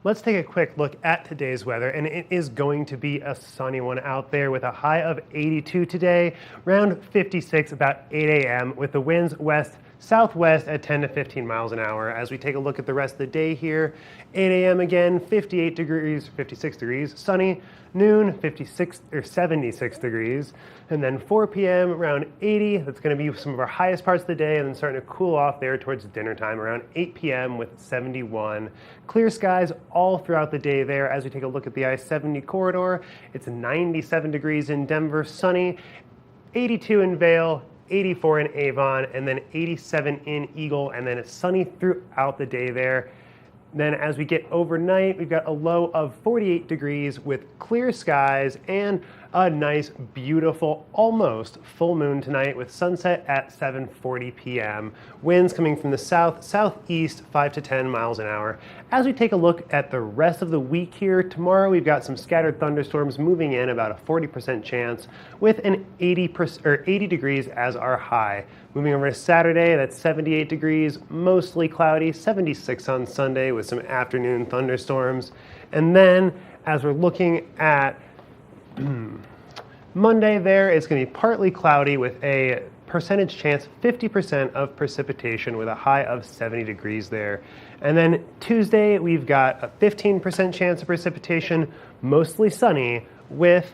Let's take a quick look at today's weather, and it is going to be a sunny one out there with a high of 82 today, around 56 about 8 a.m. with the winds west southwest at 10 to 15 miles an hour. As we take a look at the rest of the day here, 8 a.m. again, 58 degrees, 56 degrees, sunny. Noon, 56 or 76 degrees, and then 4 p.m. around 80. That's going to be some of our highest parts of the day, and then starting to cool off there towards dinner time around 8 p.m. with 71. Clear skies all throughout the day there. As we take a look at the I-70 corridor, it's 97 degrees in Denver, sunny, 82 in Vail, 84 in Avon, and then 87 in Eagle, and then it's sunny throughout the day there. Then as we get overnight, we've got a low of 48 degrees with clear skies and a nice, beautiful, almost full moon tonight with sunset at 7:40 p.m. Winds coming from the southeast, 5 to 10 miles an hour. As we take a look at the rest of the week here, tomorrow we've got some scattered thunderstorms moving in, about a 40% chance, with an 80 degrees as our high. Moving over to Saturday, that's 78 degrees, mostly cloudy, 76 on Sunday with some afternoon thunderstorms. And then as we're looking at Monday there, it's going to be partly cloudy with a percentage chance, 50% of precipitation with a high of 70 degrees there. And then Tuesday, we've got a 15% chance of precipitation, mostly sunny with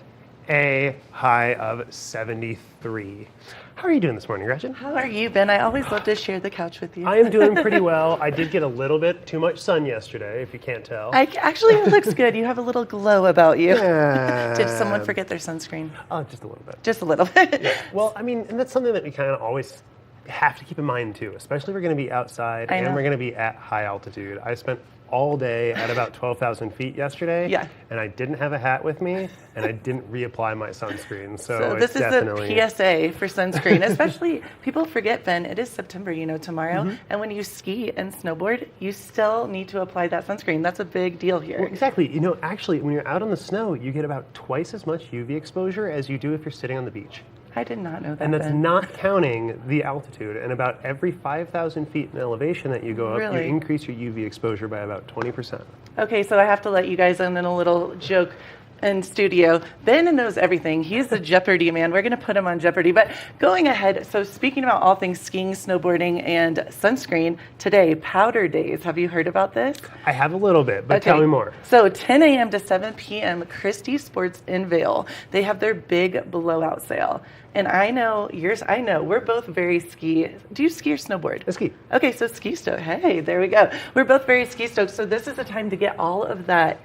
a high of 73. How are you doing this morning, Gretchen? How are you, Ben? I always love to share the couch with you. I am doing pretty well. I did get a little bit too much sun yesterday, if you can't tell. Actually, it looks good. You have a little glow about you. Yeah. Did someone forget their sunscreen? Oh, just a little bit. Just a little bit. Yeah. Well, I mean, and that's something that we kind of always have to keep in mind, too, especially if we're going to be outside and we're going to be at high altitude. I spent all day at about 12,000 feet yesterday, and I didn't have a hat with me, and I didn't reapply my sunscreen. So this is the PSA for sunscreen. Especially, people forget, Ben, it is September, tomorrow, and when you ski and snowboard, you still need to apply that sunscreen. That's a big deal here. Well, exactly. Actually, when you're out on the snow, you get about twice as much UV exposure as you do if you're sitting on the beach. I did not know that. And that's not counting the altitude. And about every 5,000 feet in elevation that you go up, you increase your UV exposure by about 20%. Okay, so I have to let you guys in a little joke in studio. Ben knows everything. He's the Jeopardy man. We're going to put him on Jeopardy. But going ahead, so speaking about all things skiing, snowboarding, and sunscreen, today, powder days. Have you heard about this? I have a little bit, but tell me more. So 10 a.m. to 7 p.m., Christie Sports in Vail, they have their big blowout sale. And I know we're both very ski. Do you ski or snowboard? I ski. Okay, so ski stoked. Hey, there we go. We're both very ski stoked. So this is the time to get all of that,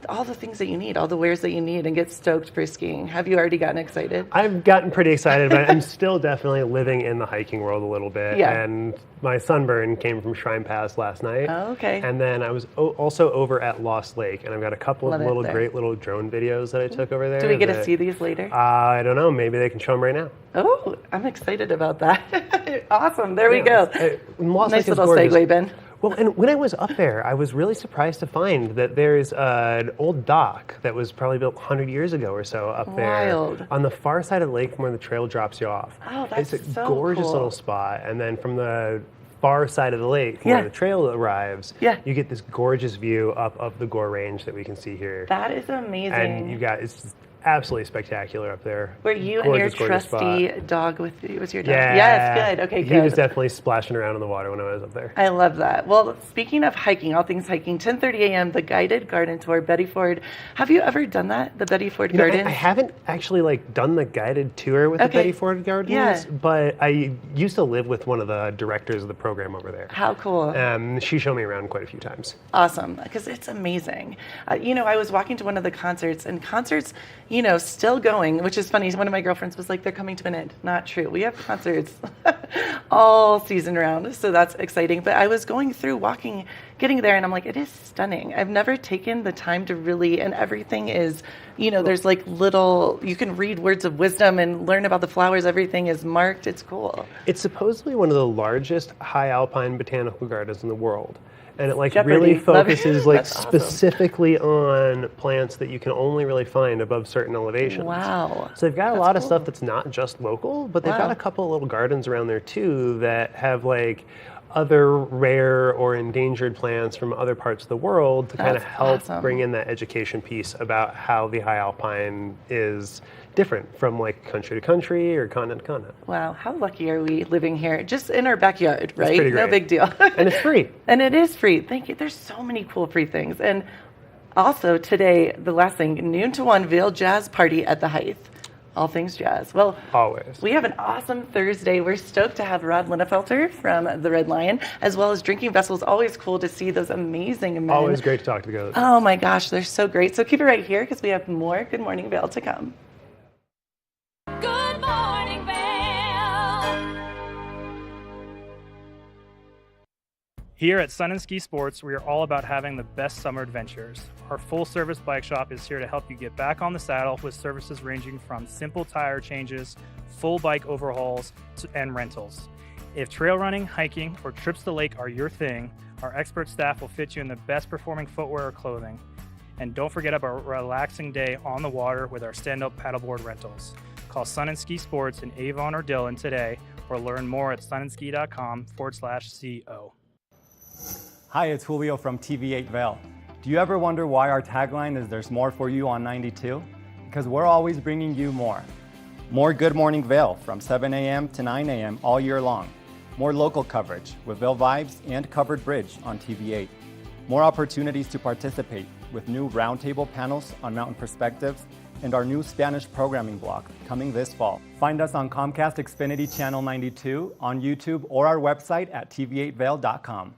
all the things that you need, all the wares that you need, and get stoked for skiing. Have you already gotten excited? I've gotten pretty excited, but I'm still definitely living in the hiking world a little bit. Yeah. And my sunburn came from Shrine Pass last night. Oh, okay. And then I was also over at Lost Lake, and I've got a couple of great little drone videos that I took over there. Do we get to see these later? I don't know. Maybe they can show them right now. Oh, I'm excited about that. Awesome. There we go. Nice little segue, Ben. Well, and when I was up there, I was really surprised to find that there's an old dock that was probably built 100 years ago or so up there on the far side of the lake from where the trail drops you off. Oh, that's It's a gorgeous little spot. And then from the far side of the lake where the trail arrives, you get this gorgeous view up of the Gore Range that we can see here. That is amazing. And it's just absolutely spectacular up there. Were you and your trusty dog with you? Was your dog? Yeah. Yes, good. Okay, good. He was definitely splashing around in the water when I was up there. I love that. Well, speaking of hiking, all things hiking, 10:30 a.m., the guided garden tour, Betty Ford. Have you ever done that, the Betty Ford Gardens? I haven't actually done the guided tour with the Betty Ford Gardens, but I used to live with one of the directors of the program over there. How cool. She showed me around quite a few times. Awesome, because it's amazing. I was walking to one of the concerts, and concerts, still going, which is funny. One of my girlfriends was like, they're coming to an end. Not true. We have concerts all season round, so that's exciting. But I was going through, getting there, and I'm like, it is stunning. I've never taken the time to really, and everything is, there's you can read words of wisdom and learn about the flowers. Everything is marked. It's cool. It's supposedly one of the largest high alpine botanical gardens in the world. And it Jeopardy. really focuses specifically awesome. on plants that you can only really find above certain elevations. Wow. So they've got a lot of stuff that's not just local, but they've got a couple of little gardens around there too that have other rare or endangered plants from other parts of the world to kind of That's help awesome. bring in that education piece about how the high alpine is different from like country to country or continent to continent. Wow, how lucky are we living here? Just in our backyard, right? pretty No great. big deal. And it's free. And it is free. Thank you. There's so many cool free things. And also today, the last thing, noon to 1 Vail Jazz Party at the Height. All things jazz. Well, Always. we have an awesome Thursday. We're stoked to have Rod Linnefelter from the Red Lion, as well as Drinking Vessels. Always cool to see those amazing men. Always great to talk to the guys. Oh my gosh, they're so great. So keep it right here because we have more Good Morning Vail to come. Good morning, Vail. Here at Sun and Ski Sports, we are all about having the best summer adventures. Our full-service bike shop is here to help you get back on the saddle with services ranging from simple tire changes, full bike overhauls, and rentals. If trail running, hiking, or trips to the lake are your thing, our expert staff will fit you in the best performing footwear or clothing. And don't forget about a relaxing day on the water with our stand-up paddleboard rentals. Call Sun and Ski Sports in Avon or Dillon today, or learn more at sunandski.com/CO. Hi, it's Julio from TV8 Vail. Do you ever wonder why our tagline is "There's more for you on 92"? Because we're always bringing you more. More Good Morning Vail from 7 a.m. to 9 a.m. all year long. More local coverage with Vail Vibes and Covered Bridge on TV8. More opportunities to participate with new roundtable panels on mountain perspectives and our new Spanish programming block coming this fall. Find us on Comcast Xfinity Channel 92, on YouTube, or our website at tv8vail.com.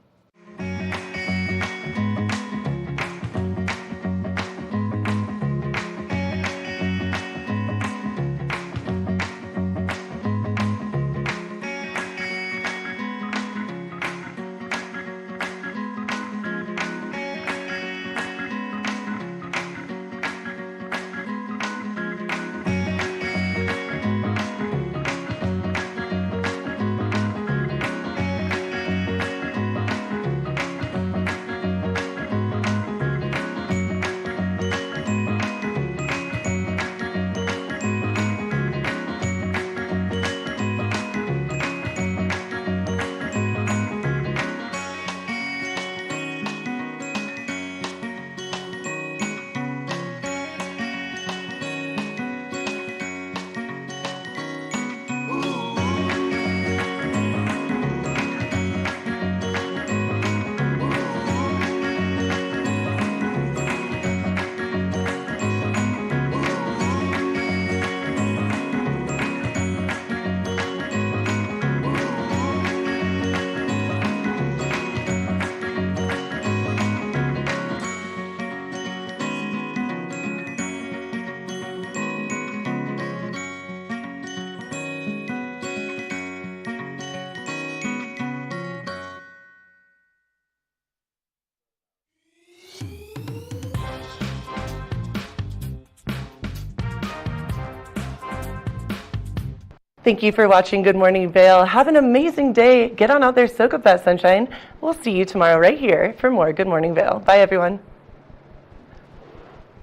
Thank you for watching Good Morning Vail. Have an amazing day. Get on out there, soak up that sunshine. We'll see you tomorrow right here for more Good Morning Vail. Bye, everyone.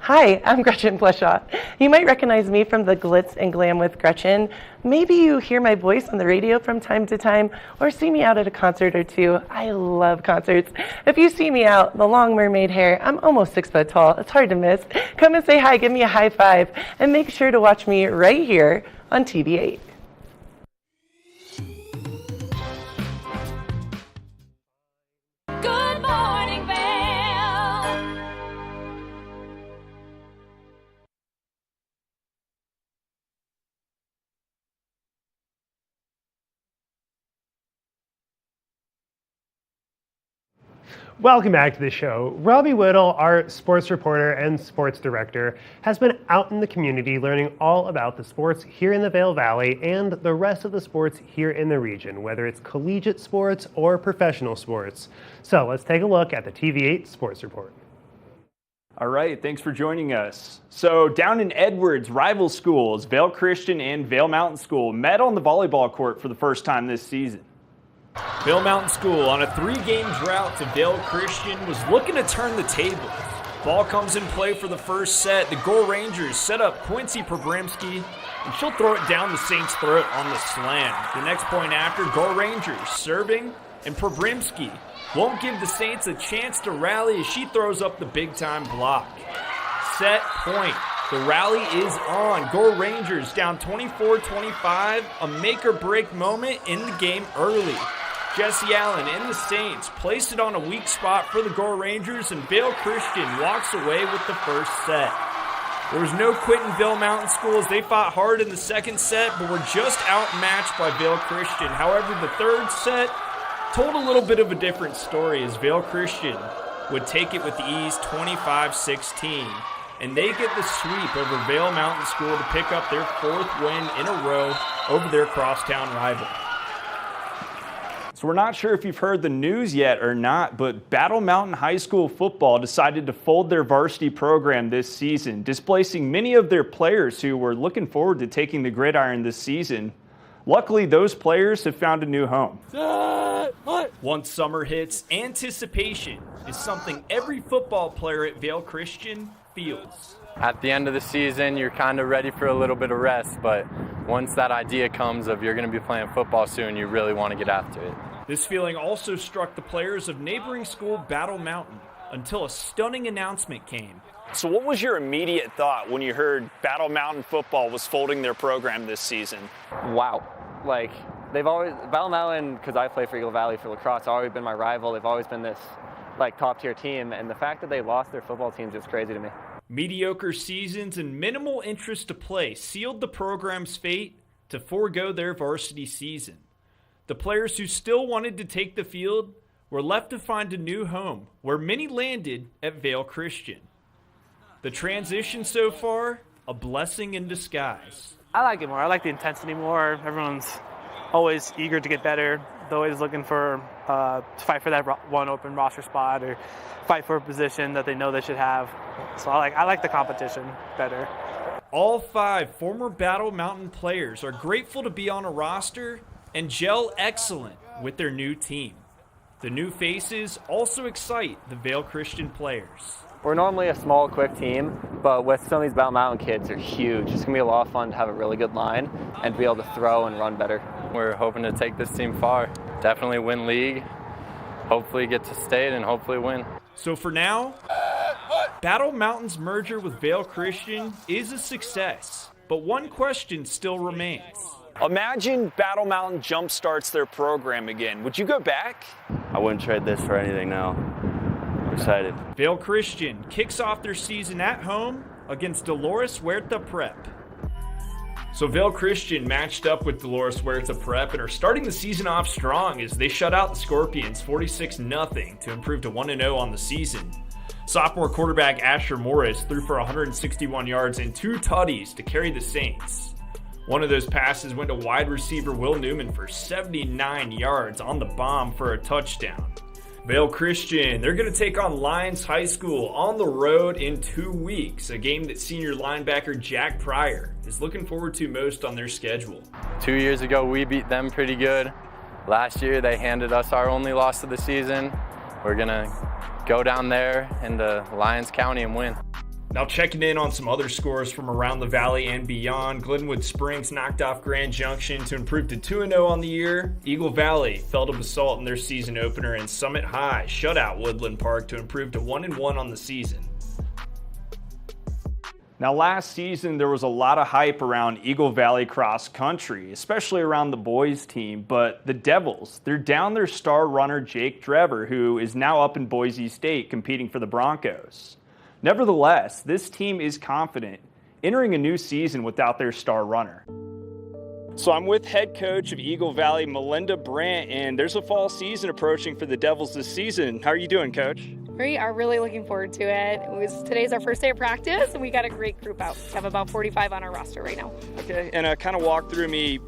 Hi, I'm Gretchen Pleshaw. You might recognize me from the Glitz and Glam with Gretchen. Maybe you hear my voice on the radio from time to time or see me out at a concert or two. I love concerts. If you see me out, the long mermaid hair, I'm almost 6 foot tall. It's hard to miss. Come and say hi, give me a high five, and make sure to watch me right here on TV8. Good morning, Vail. Welcome back to the show. Robbie Whittle, our sports reporter and sports director, has been out in the community learning all about the sports here in the Vail Valley and the rest of the sports here in the region, whether it's collegiate sports or professional sports. So let's take a look at the TV8 Sports Report. All right, thanks for joining us. So down in Edwards, rival schools, Vail Christian and Vail Mountain School, met on the volleyball court for the first time this season. Vail Mountain School, on a 3-game drought to Vail Christian, was looking to turn the table. Ball comes in play for the first set. The Gore Rangers set up Quincy Probramski, and she'll throw it down the Saints' throat on the slam. The next point after, Gore Rangers serving, and Probrimski won't give the Saints a chance to rally as she throws up the big-time block. Set point. The rally is on. Gore Rangers down 24-25, a make-or-break moment in the game early. Jesse Allen and the Saints place it on a weak spot for the Gore Rangers, and Vail Christian walks away with the first set. There was no quit in Vail Mountain School as they fought hard in the second set, but were just outmatched by Vail Christian. However, the third set told a little bit of a different story as Vail Christian would take it with ease 25-16. And they get the sweep over Vail Mountain School to pick up their fourth win in a row over their crosstown rival. So we're not sure if you've heard the news yet or not, but Battle Mountain High School football decided to fold their varsity program this season, displacing many of their players who were looking forward to taking the gridiron this season. Luckily, those players have found a new home. Once summer hits, anticipation is something every football player at Vail Christian feels. At the end of the season, you're kind of ready for a little bit of rest, but once that idea comes of you're going to be playing football soon, you really want to get after it. This feeling also struck the players of neighboring school Battle Mountain until a stunning announcement came. So what was your immediate thought when you heard Battle Mountain football was folding their program this season? Wow. Like, they've always, Battle Mountain, because I play for Eagle Valley for lacrosse, always been my rival. They've always been this, like, top-tier team, and the fact that they lost their football team is just crazy to me. Mediocre seasons and minimal interest to play sealed the program's fate to forego their varsity season. The players who still wanted to take the field were left to find a new home, where many landed at Vail Christian. The transition so far, a blessing in disguise. I like it more. I like the intensity more. Everyone's always eager to get better. They're always looking for to fight for that one open roster spot or fight for a position that they know they should have. So I like the competition better. All 5 former Battle Mountain players are grateful to be on a roster and gel excellent with their new team. The new faces also excite the Vail Christian players. We're normally a small, quick team, but with some of these Battle Mountain kids, they're huge. It's going to be a lot of fun to have a really good line and be able to throw and run better. We're hoping to take this team far. Definitely win league, hopefully get to state, and hopefully win. So for now, Battle Mountain's merger with Vail Christian is a success, but one question still remains. Imagine Battle Mountain jumpstarts their program again. Would you go back? I wouldn't trade this for anything now. I'm excited. Vail Christian kicks off their season at home against Dolores Huerta Prep. So Vail Christian matched up with Dolores Huerta Prep and are starting the season off strong as they shut out the Scorpions 46-0 to improve to 1-0 on the season. Sophomore quarterback Asher Morris threw for 161 yards and 2 tutties to carry the Saints. One of those passes went to wide receiver Will Newman for 79 yards on the bomb for a touchdown. Vail Christian, they're going to take on Lyons High School on the road in 2 weeks, a game that senior linebacker Jack Pryor is looking forward to most on their schedule. 2 years ago, we beat them pretty good. Last year, they handed us our only loss of the season. We're going to go down there into Lyons County and win. Now checking in on some other scores from around the valley and beyond, Glenwood Springs knocked off Grand Junction to improve to 2-0 on the year. Eagle Valley fell to Basalt in their season opener, and Summit High shut out Woodland Park to improve to 1-1 on the season. Now last season there was a lot of hype around Eagle Valley cross country, especially around the boys team, but the Devils, they're down their star runner Jake Drever, who is now up in Boise State competing for the Broncos. Nevertheless, this team is confident entering a new season without their star runner. So I'm with head coach of Eagle Valley, Melinda Brandt, and there's a fall season approaching for the Devils this season. How are you doing, Coach? We are really looking forward to it. Today's our first day of practice, and we got a great group out. We have about 45 on our roster right now. Okay, and kind of walk through me,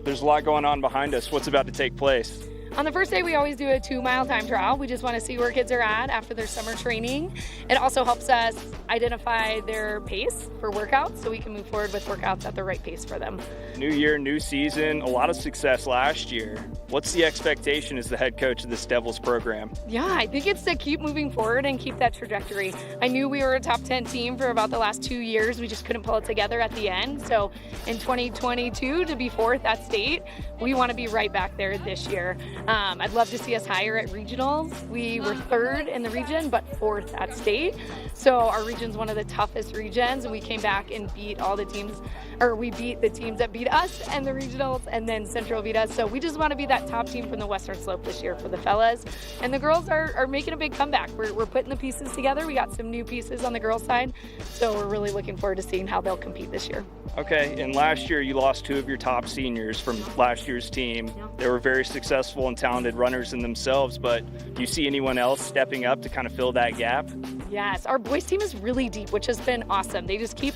there's a lot going on behind us. What's about to take place? On the first day, we always do a 2-mile time trial. We just want to see where kids are at after their summer training. It also helps us identify their pace for workouts so we can move forward with workouts at the right pace for them. New year, new season, a lot of success last year. What's the expectation as the head coach of this Devils program? Yeah, I think it's to keep moving forward and keep that trajectory. I knew we were a top 10 team for about the last 2 years. We just couldn't pull it together at the end. So in 2022, to be 4th at state, we want to be right back there this year. I'd love to see us higher at regionals. We were 3rd in the region, but 4th at state. So our region's one of the toughest regions, and we came back and beat all the teams, or we beat the teams that beat us and the regionals, and then Central beat us. So we just want to be that top team from the Western Slope this year for the fellas. And the girls are making a big comeback. We're putting the pieces together. We got some new pieces on the girls' side, so we're really looking forward to seeing how they'll compete this year. Okay, and last year you lost 2 of your top seniors from last year's team. They were very successful and talented runners in themselves, but do you see anyone else stepping up to kind of fill that gap? Yes, our boys team is really deep, which has been awesome. They just keep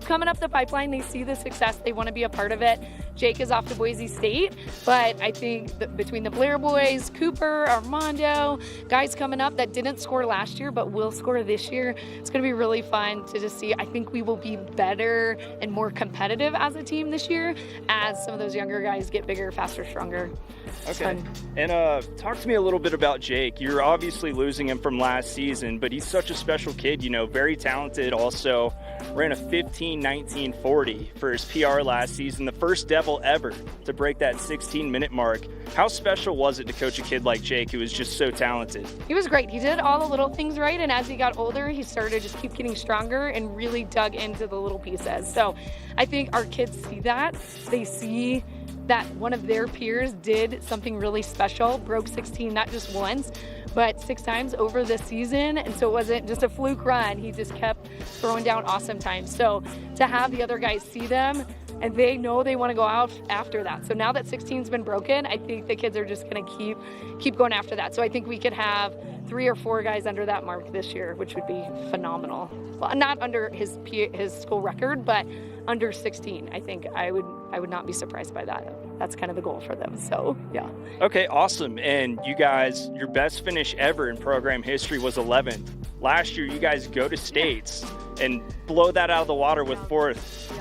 coming up the pipeline. They see the success. They want to be a part of it. Jake is off to Boise State, but I think that between the Blair boys, Cooper, Armando, guys coming up that didn't score last year but will score this year, it's going to be really fun to just see. I think we will be better and more competitive as a team this year as some of those younger guys get bigger, faster, stronger. Okay. And talk to me a little bit about Jake. You're obviously losing him from last season, but he's such a special kid, you know, very talented. Also ran a 15:19:40 for his PR last season, the first Devil ever to break that 16-minute mark. How special was it to coach a kid like Jake who was just so talented? He was great. He did all the little things right, and as he got older, he started to just keep getting stronger and really dug into the little pieces. So I think our kids see that. They see that one of their peers did something really special, broke 16 not just once, but 6 times over the season. And so it wasn't just a fluke run. He just kept throwing down awesome times. So to have the other guys see them, and they know they want to go out after that. So now that 16's been broken, I think the kids are just going to keep going after that. So I think we could have 3 or 4 guys under that mark this year, which would be phenomenal. Well, not under his school record, but under 16. I think I would not be surprised by that. That's kind of the goal for them. So yeah. Okay, awesome. And you guys, your best finish ever in program history was 11th. Last year, you guys go to states and blow that out of the water with 4th.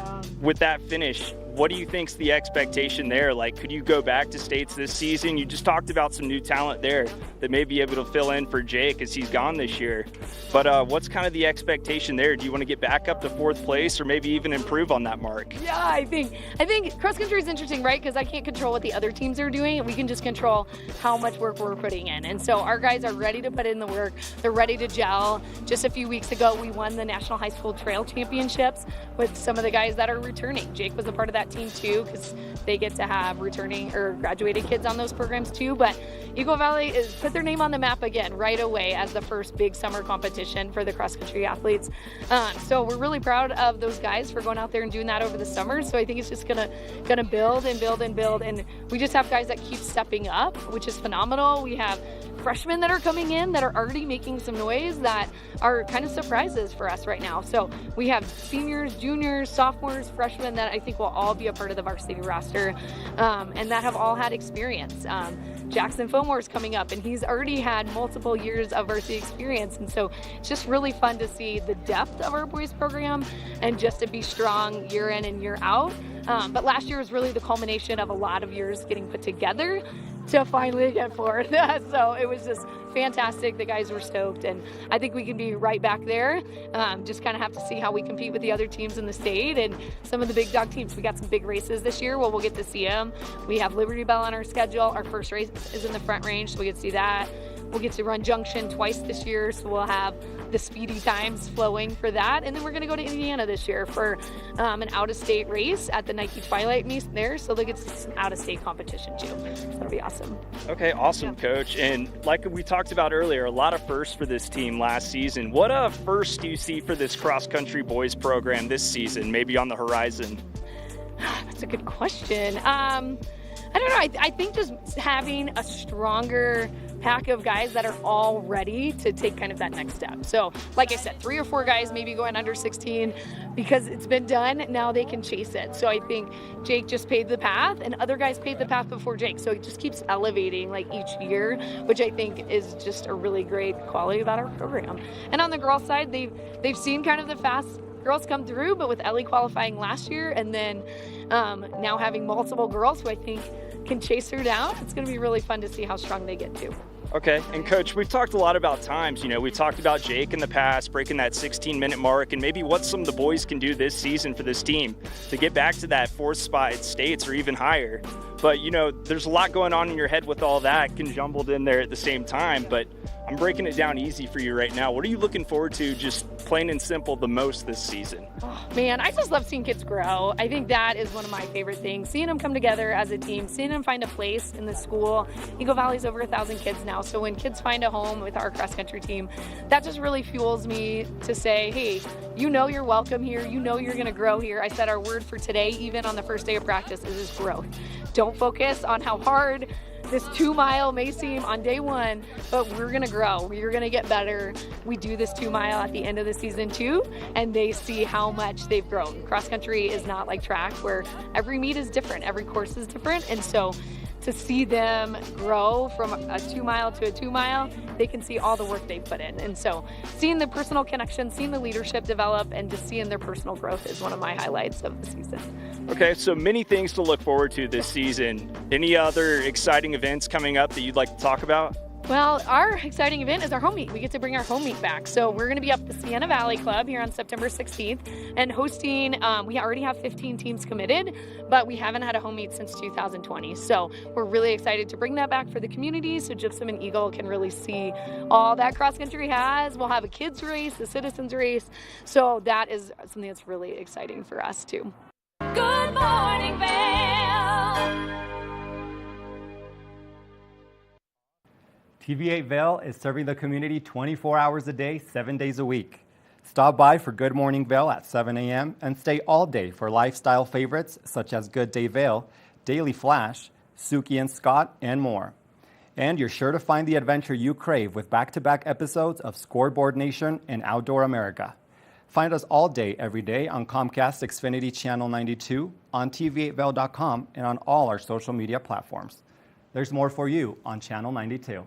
With that finish, what do you think's the expectation there? Like, could you go back to states this season? You just talked about some new talent there that may be able to fill in for Jake as he's gone this year. But what's kind of the expectation there? Do you want to get back up to 4th place or maybe even improve on that mark? Yeah, I think cross country is interesting, right? Because I can't control what the other teams are doing. We can just control how much work we're putting in. And so our guys are ready to put in the work. They're ready to gel. Just a few weeks ago, we won the National High School Trail Championships with some of the guys that are returning. Jake was a part of that team too, because they get to have returning or graduated kids on those programs too. But Eagle Valley is put their name on the map again right away as the first big summer competition for the cross country athletes. So we're really proud of those guys for going out there and doing that over the summer. So I think it's just gonna build and build and build, and we just have guys that keep stepping up, which is phenomenal. We have freshmen that are coming in that are already making some noise that are kind of surprises for us right now. So we have seniors, juniors, sophomores, freshmen that I think will all be a part of the varsity roster, and that have all had experience. Jackson Fillmore's coming up, and he's already had multiple years of varsity experience, and so it's just really fun to see the depth of our boys program and just to be strong year in and year out. But last year was really the culmination of a lot of years getting put together to finally get 4th. So it was just fantastic. The guys were stoked, and I think we can be right back there. Just kind of have to see how we compete with the other teams in the state and some of the big dog teams. We got some big races this year. Well, we'll get to see them. We have Liberty Bell on our schedule. Our first race is in the Front Range, so we get to see that. We'll get to run Junction twice this year, so we'll have the speedy times flowing for that. And then we're going to go to Indiana this year for an out-of-state race at the Nike Twilight Meet there, so they'll get some out-of-state competition too. So that'll be awesome. Okay, awesome, Coach. And like we talked about earlier, a lot of firsts for this team last season. What first do you see for this cross-country boys program this season, maybe on the horizon? That's a good question. I don't know. I think just having a stronger pack of guys that are all ready to take kind of that next step. So, like I said, 3 or 4 guys maybe going under 16 because it's been done. Now they can chase it. So I think Jake just paved the path, and other guys paved the path before Jake. So it just keeps elevating like each year, which I think is just a really great quality about our program. And on the girls' side, they've seen kind of the fast girls come through, but with Ellie qualifying last year, and then now having multiple girls who I think can chase her down, it's going to be really fun to see how strong they get too. Okay, and Coach, we've talked a lot about times. You know, we've talked about Jake in the past, breaking that 16-minute mark, and maybe what some of the boys can do this season for this team to get back to that 4th spot at states or even higher. But, you know, there's a lot going on in your head with all that conjumbled in there at the same time. But I'm breaking it down easy for you right now. What are you looking forward to, just plain and simple, the most this season? Oh, man, I just love seeing kids grow. I think that is one of my favorite things. Seeing them come together as a team, seeing them find a place in the school. Eagle Valley's over 1,000 kids now, so when kids find a home with our cross-country team, that just really fuels me to say, hey, you know you're welcome here. You know you're going to grow here. I said our word for today, even on the first day of practice, is growth. Don't focus on how hard this 2 mile may seem on day one, but we're gonna grow. We're gonna get better. We do this 2 mile at the end of the season too, and they see how much they've grown. Cross country is not like track where every meet is different, every course is different, and so to see them grow from a 2 mile to a 2 mile, they can see all the work they've put in. And so seeing the personal connection, seeing the leadership develop, and just seeing their personal growth is one of my highlights of the season. Okay, so many things to look forward to this season. Any other exciting events coming up that you'd like to talk about? Well, our exciting event is our home meet. We get to bring our home meet back. So we're going to be up at the Sienna Valley Club here on September 16th and hosting, we already have 15 teams committed, but we haven't had a home meet since 2020. So we're really excited to bring that back for the community so Gypsum and Eagle can really see all that cross country has. We'll have a kids race, a citizens race. So that is something that's really exciting for us too. Good morning, Vail. TV8 Vail is serving the community 24 hours a day, 7 days a week. Stop by for Good Morning Vail at 7 a.m. and stay all day for lifestyle favorites such as Good Day Vail, Daily Flash, Suki and Scott, and more. And you're sure to find the adventure you crave with back-to-back episodes of Scoreboard Nation and Outdoor America. Find us all day, every day on Comcast Xfinity Channel 92, on tv8vail.com, and on all our social media platforms. There's more for you on Channel 92.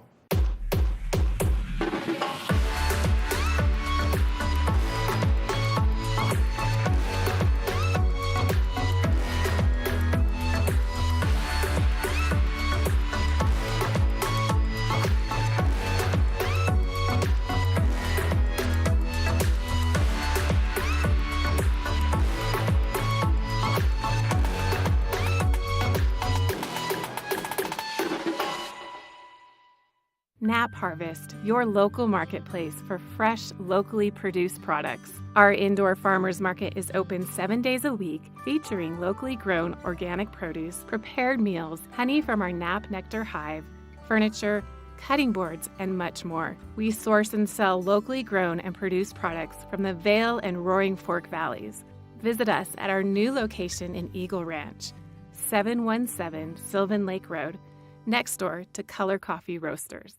Nap Harvest, your local marketplace for fresh, locally produced products. Our indoor farmers market is open 7 days a week, featuring locally grown organic produce, prepared meals, honey from our Nap Nectar hive, furniture, cutting boards, and much more. We source and sell locally grown and produced products from the Vail and Roaring Fork Valleys. Visit us at our new location in Eagle Ranch, 717 Sylvan Lake Road, next door to Color Coffee Roasters.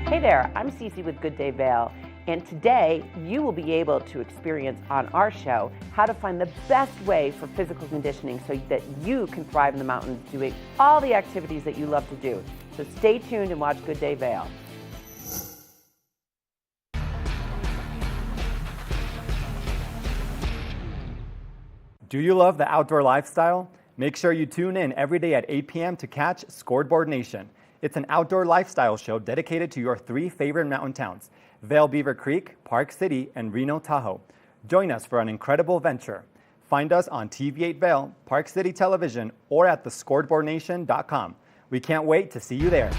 Hey there, I'm Cece with Good Day Vail, and today you will be able to experience on our show how to find the best way for physical conditioning so that you can thrive in the mountains doing all the activities that you love to do. So stay tuned and watch Good Day Vail. Do you love the outdoor lifestyle? Make sure you tune in every day at 8 p.m. to catch Scoreboard Nation. It's an outdoor lifestyle show dedicated to your 3 favorite mountain towns, Vail Beaver Creek, Park City, and Reno Tahoe. Join us for an incredible venture. Find us on TV8 Vail, Park City Television, or at thescoreboardnation.com. We can't wait to see you there.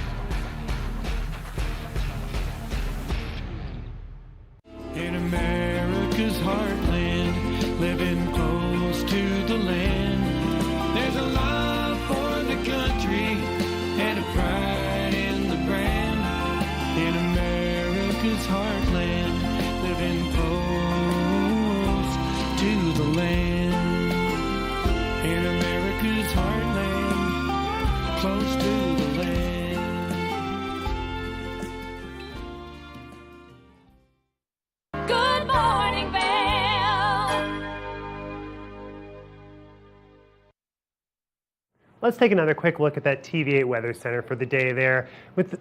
In America's heartland, living close to the land, there's a love for the country and a pride in the brand. In America's heartland, living close to the land. In America's heartland, close to the land. Good morning, Vail. Let's take another quick look at that TV8 Weather Center for the day there.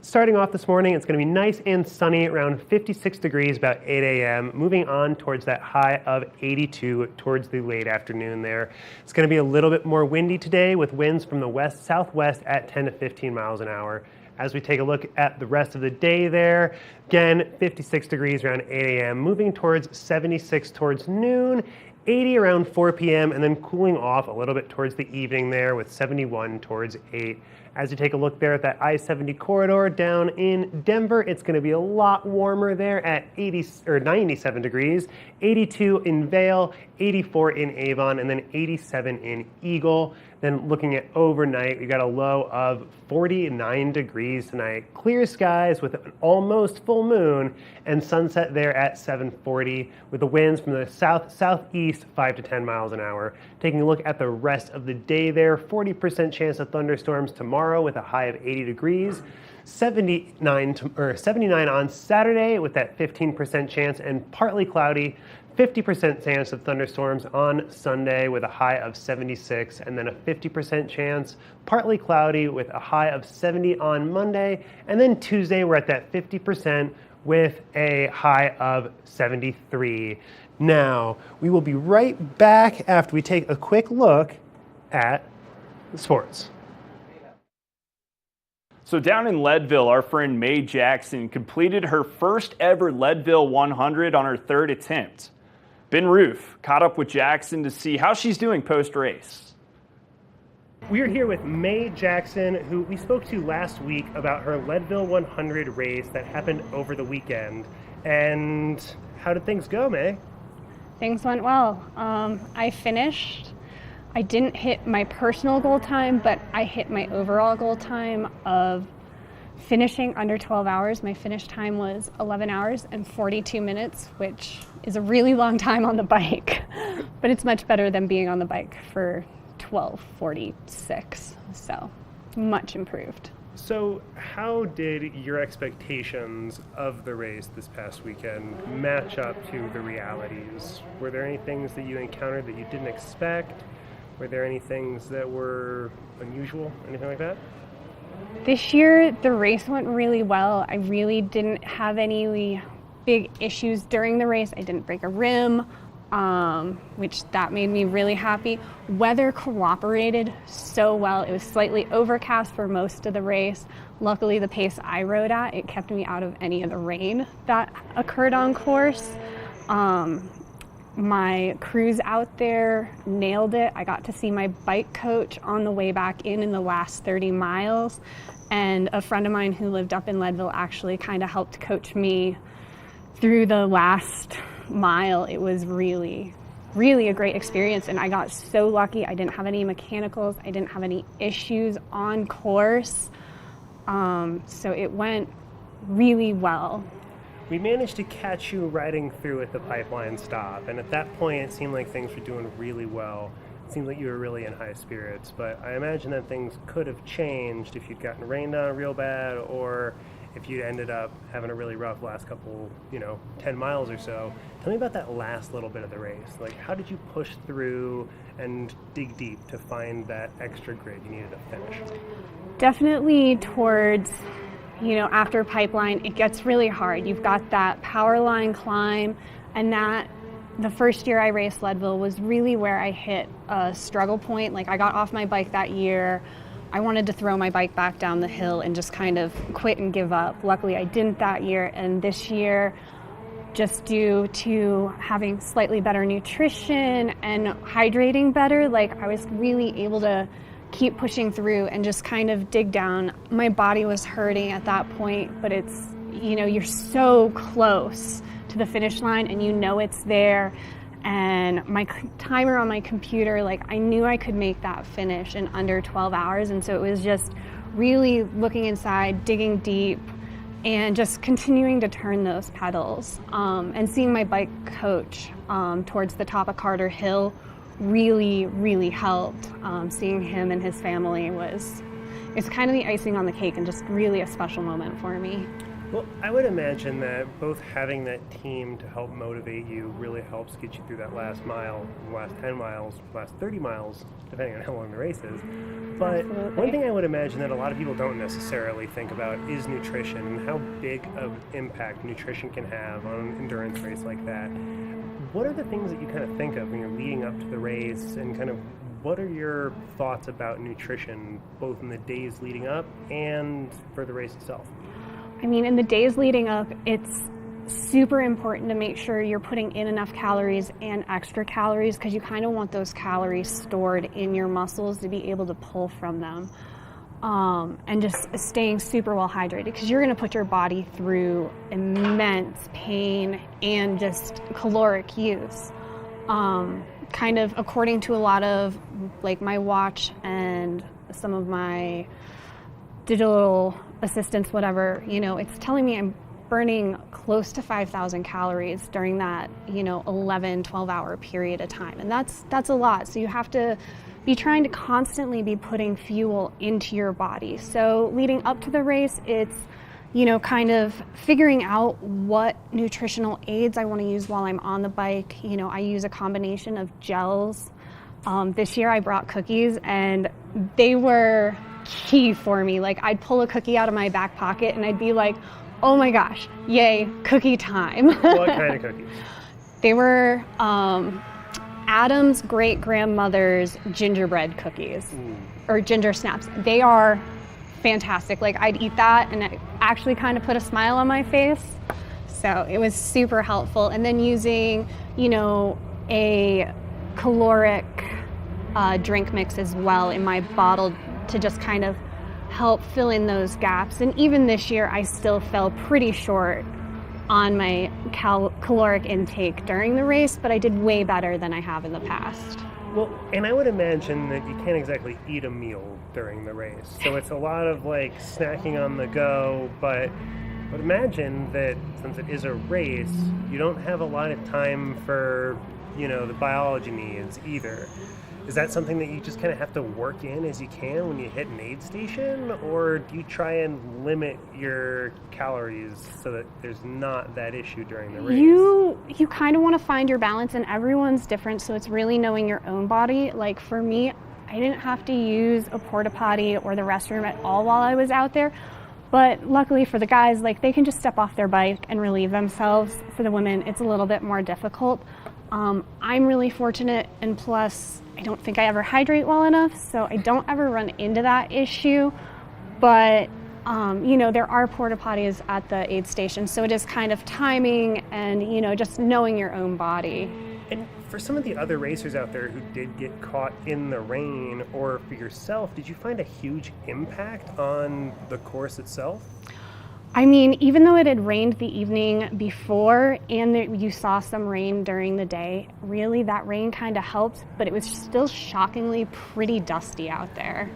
Starting off this morning, it's going to be nice and sunny, around 56 degrees, about 8 a.m., moving on towards that high of 82 towards the late afternoon there. It's going to be a little bit more windy today with winds from the west-southwest at 10 to 15 miles an hour. As we take a look at the rest of the day there, again, 56 degrees around 8 a.m., moving towards 76 towards noon, 80 around 4 p.m. and then cooling off a little bit towards the evening there with 71 towards 8. As you take a look there at that I-70 corridor down in Denver, it's going to be a lot warmer there at 97 degrees, 82 in Vail, 84 in Avon, and then 87 in Eagle. Then looking at overnight, we got a low of 49 degrees tonight. Clear skies with an almost full moon and sunset there at 7:40 with the winds from the south-southeast 5 to 10 miles an hour. Taking a look at the rest of the day there, 40% chance of thunderstorms tomorrow with a high of 80 degrees. 79 on Saturday with that 15% chance and partly cloudy. 50% chance of thunderstorms on Sunday with a high of 76, and then a 50% chance, partly cloudy with a high of 70 on Monday, and then Tuesday we're at that 50% with a high of 73. Now, we will be right back after we take a quick look at the sports. So down in Leadville, our friend Mae Jackson completed her first ever Leadville 100 on her third attempt. Ben Roof caught up with Jackson to see how she's doing post-race. We are here with Mae Jackson, who we spoke to last week about her Leadville 100 race that happened over the weekend. And how did things go, Mae? Things went well. I finished. I didn't hit my personal goal time, but I hit my overall goal time of finishing under 12 hours. My finish time was 11 hours and 42 minutes, which is a really long time on the bike, but it's much better than being on the bike for 12:46, so much improved. So how did your expectations of the race this past weekend match up to the realities? Were there any things that you encountered that you didn't expect? Were there any things that were unusual, anything like that? This year, the race went really well. I really didn't have any big issues during the race. I didn't break a rim, which that made me really happy. Weather cooperated so well. It was slightly overcast for most of the race. Luckily, the pace I rode at, it kept me out of any of the rain that occurred on course. My crews out there nailed it. I got to see my bike coach on the way back in the last 30 miles. And a friend of mine who lived up in Leadville actually kind of helped coach me through the last mile. It was really, really a great experience. And I got so lucky. I didn't have any mechanicals. I didn't have any issues on course. So it went really well. We managed to catch you riding through at the pipeline stop, and at that point it seemed like things were doing really well. It seemed like you were really in high spirits, but I imagine that things could have changed if you'd gotten rained on real bad, or if you'd ended up having a really rough last couple, 10 miles or so. Tell me about that last little bit of the race. Like, how did you push through and dig deep to find that extra grit you needed to finish? Definitely towards after pipeline, it gets really hard. You've got that power line climb, and that the first year I raced Leadville was really where I hit a struggle point. Like, I got off my bike that year. I wanted to throw my bike back down the hill and just kind of quit and give up. Luckily, I didn't that year, and this year, just due to having slightly better nutrition and hydrating better, I was really able to keep pushing through and just kind of dig down. My body was hurting at that point, but it's, you're so close to the finish line and it's there. And my timer on my computer, I knew I could make that finish in under 12 hours. And so it was just really looking inside, digging deep, and just continuing to turn those pedals. And seeing my bike coach towards the top of Carter Hill really, really helped. Seeing him and his family it's kind of the icing on the cake and just really a special moment for me. Well, I would imagine that both having that team to help motivate you really helps get you through that last mile, last 10 miles, last 30 miles, depending on how long the race is. But one thing I would imagine that a lot of people don't necessarily think about is nutrition and how big of impact nutrition can have on an endurance race like that. What are the things that you kind of think of when you're leading up to the race, and kind of what are your thoughts about nutrition, both in the days leading up and for the race itself? I mean, in the days leading up, it's super important to make sure you're putting in enough calories and extra calories, because you kind of want those calories stored in your muscles to be able to pull from them. And just staying super well hydrated, because you're going to put your body through immense pain and just caloric use. Kind of according to a lot of like my watch and some of my digital assistants, whatever, it's telling me I'm burning close to 5,000 calories during that, 11, 12-hour period of time. And that's a lot. So you have to be trying to constantly be putting fuel into your body. So leading up to the race, it's, kind of figuring out what nutritional aids I want to use while I'm on the bike. I use a combination of gels. This year I brought cookies, and they were key for me. Like, I'd pull a cookie out of my back pocket and I'd be like, oh my gosh, yay, cookie time. What kind of cookies? They were Adam's great-grandmother's gingerbread cookies, or ginger snaps. They are fantastic. Like, I'd eat that and it actually kind of put a smile on my face. So it was super helpful. And then using, a caloric drink mix as well in my bottle to just kind of help fill in those gaps. And even this year, I still fell pretty short on my caloric intake during the race, but I did way better than I have in the past. Well, and I would imagine that you can't exactly eat a meal during the race. So it's a lot of like snacking on the go, but I would imagine that since it is a race, you don't have a lot of time for, the biology needs either. Is that something that you just kind of have to work in as you can when you hit an aid station? Or do you try and limit your calories so that there's not that issue during the race? You kind of want to find your balance, and everyone's different, so it's really knowing your own body. Like for me, I didn't have to use a porta potty or the restroom at all while I was out there. But luckily for the guys, like they can just step off their bike and relieve themselves. For the women, it's a little bit more difficult. I'm really fortunate, and plus I don't think I ever hydrate well enough, so I don't ever run into that issue. But there are porta potties at the aid station, so it is kind of timing and just knowing your own body. And for some of the other racers out there who did get caught in the rain, or for yourself, did you find a huge impact on the course itself? I mean, even though it had rained the evening before and you saw some rain during the day, really that rain kind of helped, but it was still shockingly pretty dusty out there.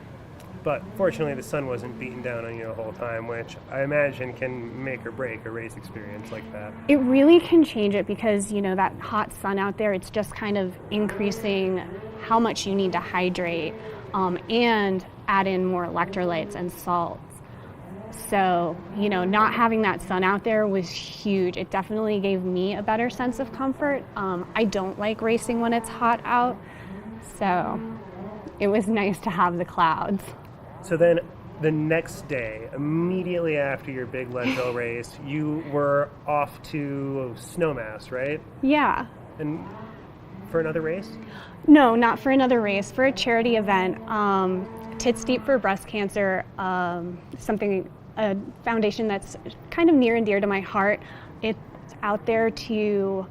But fortunately, the sun wasn't beating down on you the whole time, which I imagine can make or break a race experience like that. It really can change it because, that hot sun out there, it's just kind of increasing how much you need to hydrate and add in more electrolytes and salts. So, not having that sun out there was huge. It definitely gave me a better sense of comfort. I don't like racing when it's hot out, so it was nice to have the clouds. So then the next day, immediately after your big Leadville race, you were off to Snowmass, right? Yeah. And for another race? No, not for another race. For a charity event. Tits Deep for Breast Cancer, a foundation that's kind of near and dear to my heart. It's out there to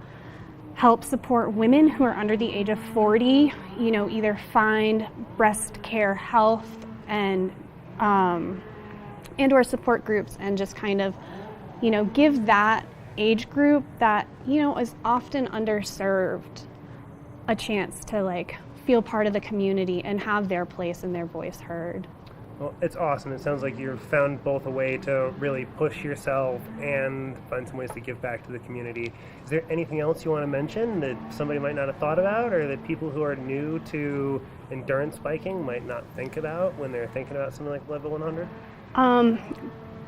help support women who are under the age of 40, either find breast care health and or support groups, and just kind of, give that age group that, is often underserved a chance to feel part of the community and have their place and their voice heard. Well, it's awesome. It sounds like you've found both a way to really push yourself and find some ways to give back to the community. Is there anything else you want to mention that somebody might not have thought about, or that people who are new to endurance biking might not think about when they're thinking about something like Leadville 100?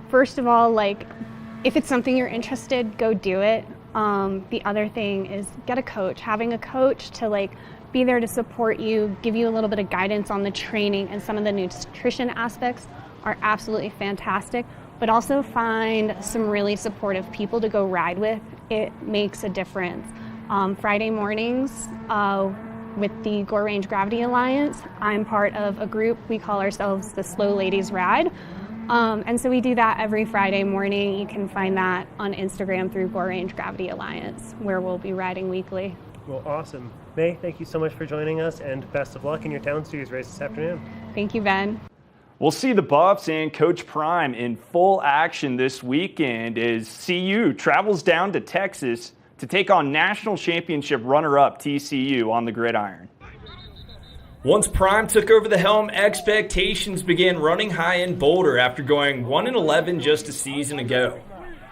First of all, if it's something you're interested, go do it. The other thing is get a coach. Having a coach to be there to support you, give you a little bit of guidance on the training and some of the nutrition aspects are absolutely fantastic, but also find some really supportive people to go ride with. It makes a difference. Friday mornings with the Gore Range Gravity Alliance, I'm part of a group. We call ourselves the Slow Ladies Ride. And so we do that every Friday morning. You can find that on Instagram through Gore Range Gravity Alliance, where we'll be riding weekly. Well, awesome. May, thank you so much for joining us, and best of luck in your Town Series race this afternoon. Thank you, Ben. We'll see the Buffs and Coach Prime in full action this weekend as CU travels down to Texas to take on national championship runner-up TCU on the gridiron. Once Prime took over the helm, expectations began running high in Boulder after going 1-11 just a season ago.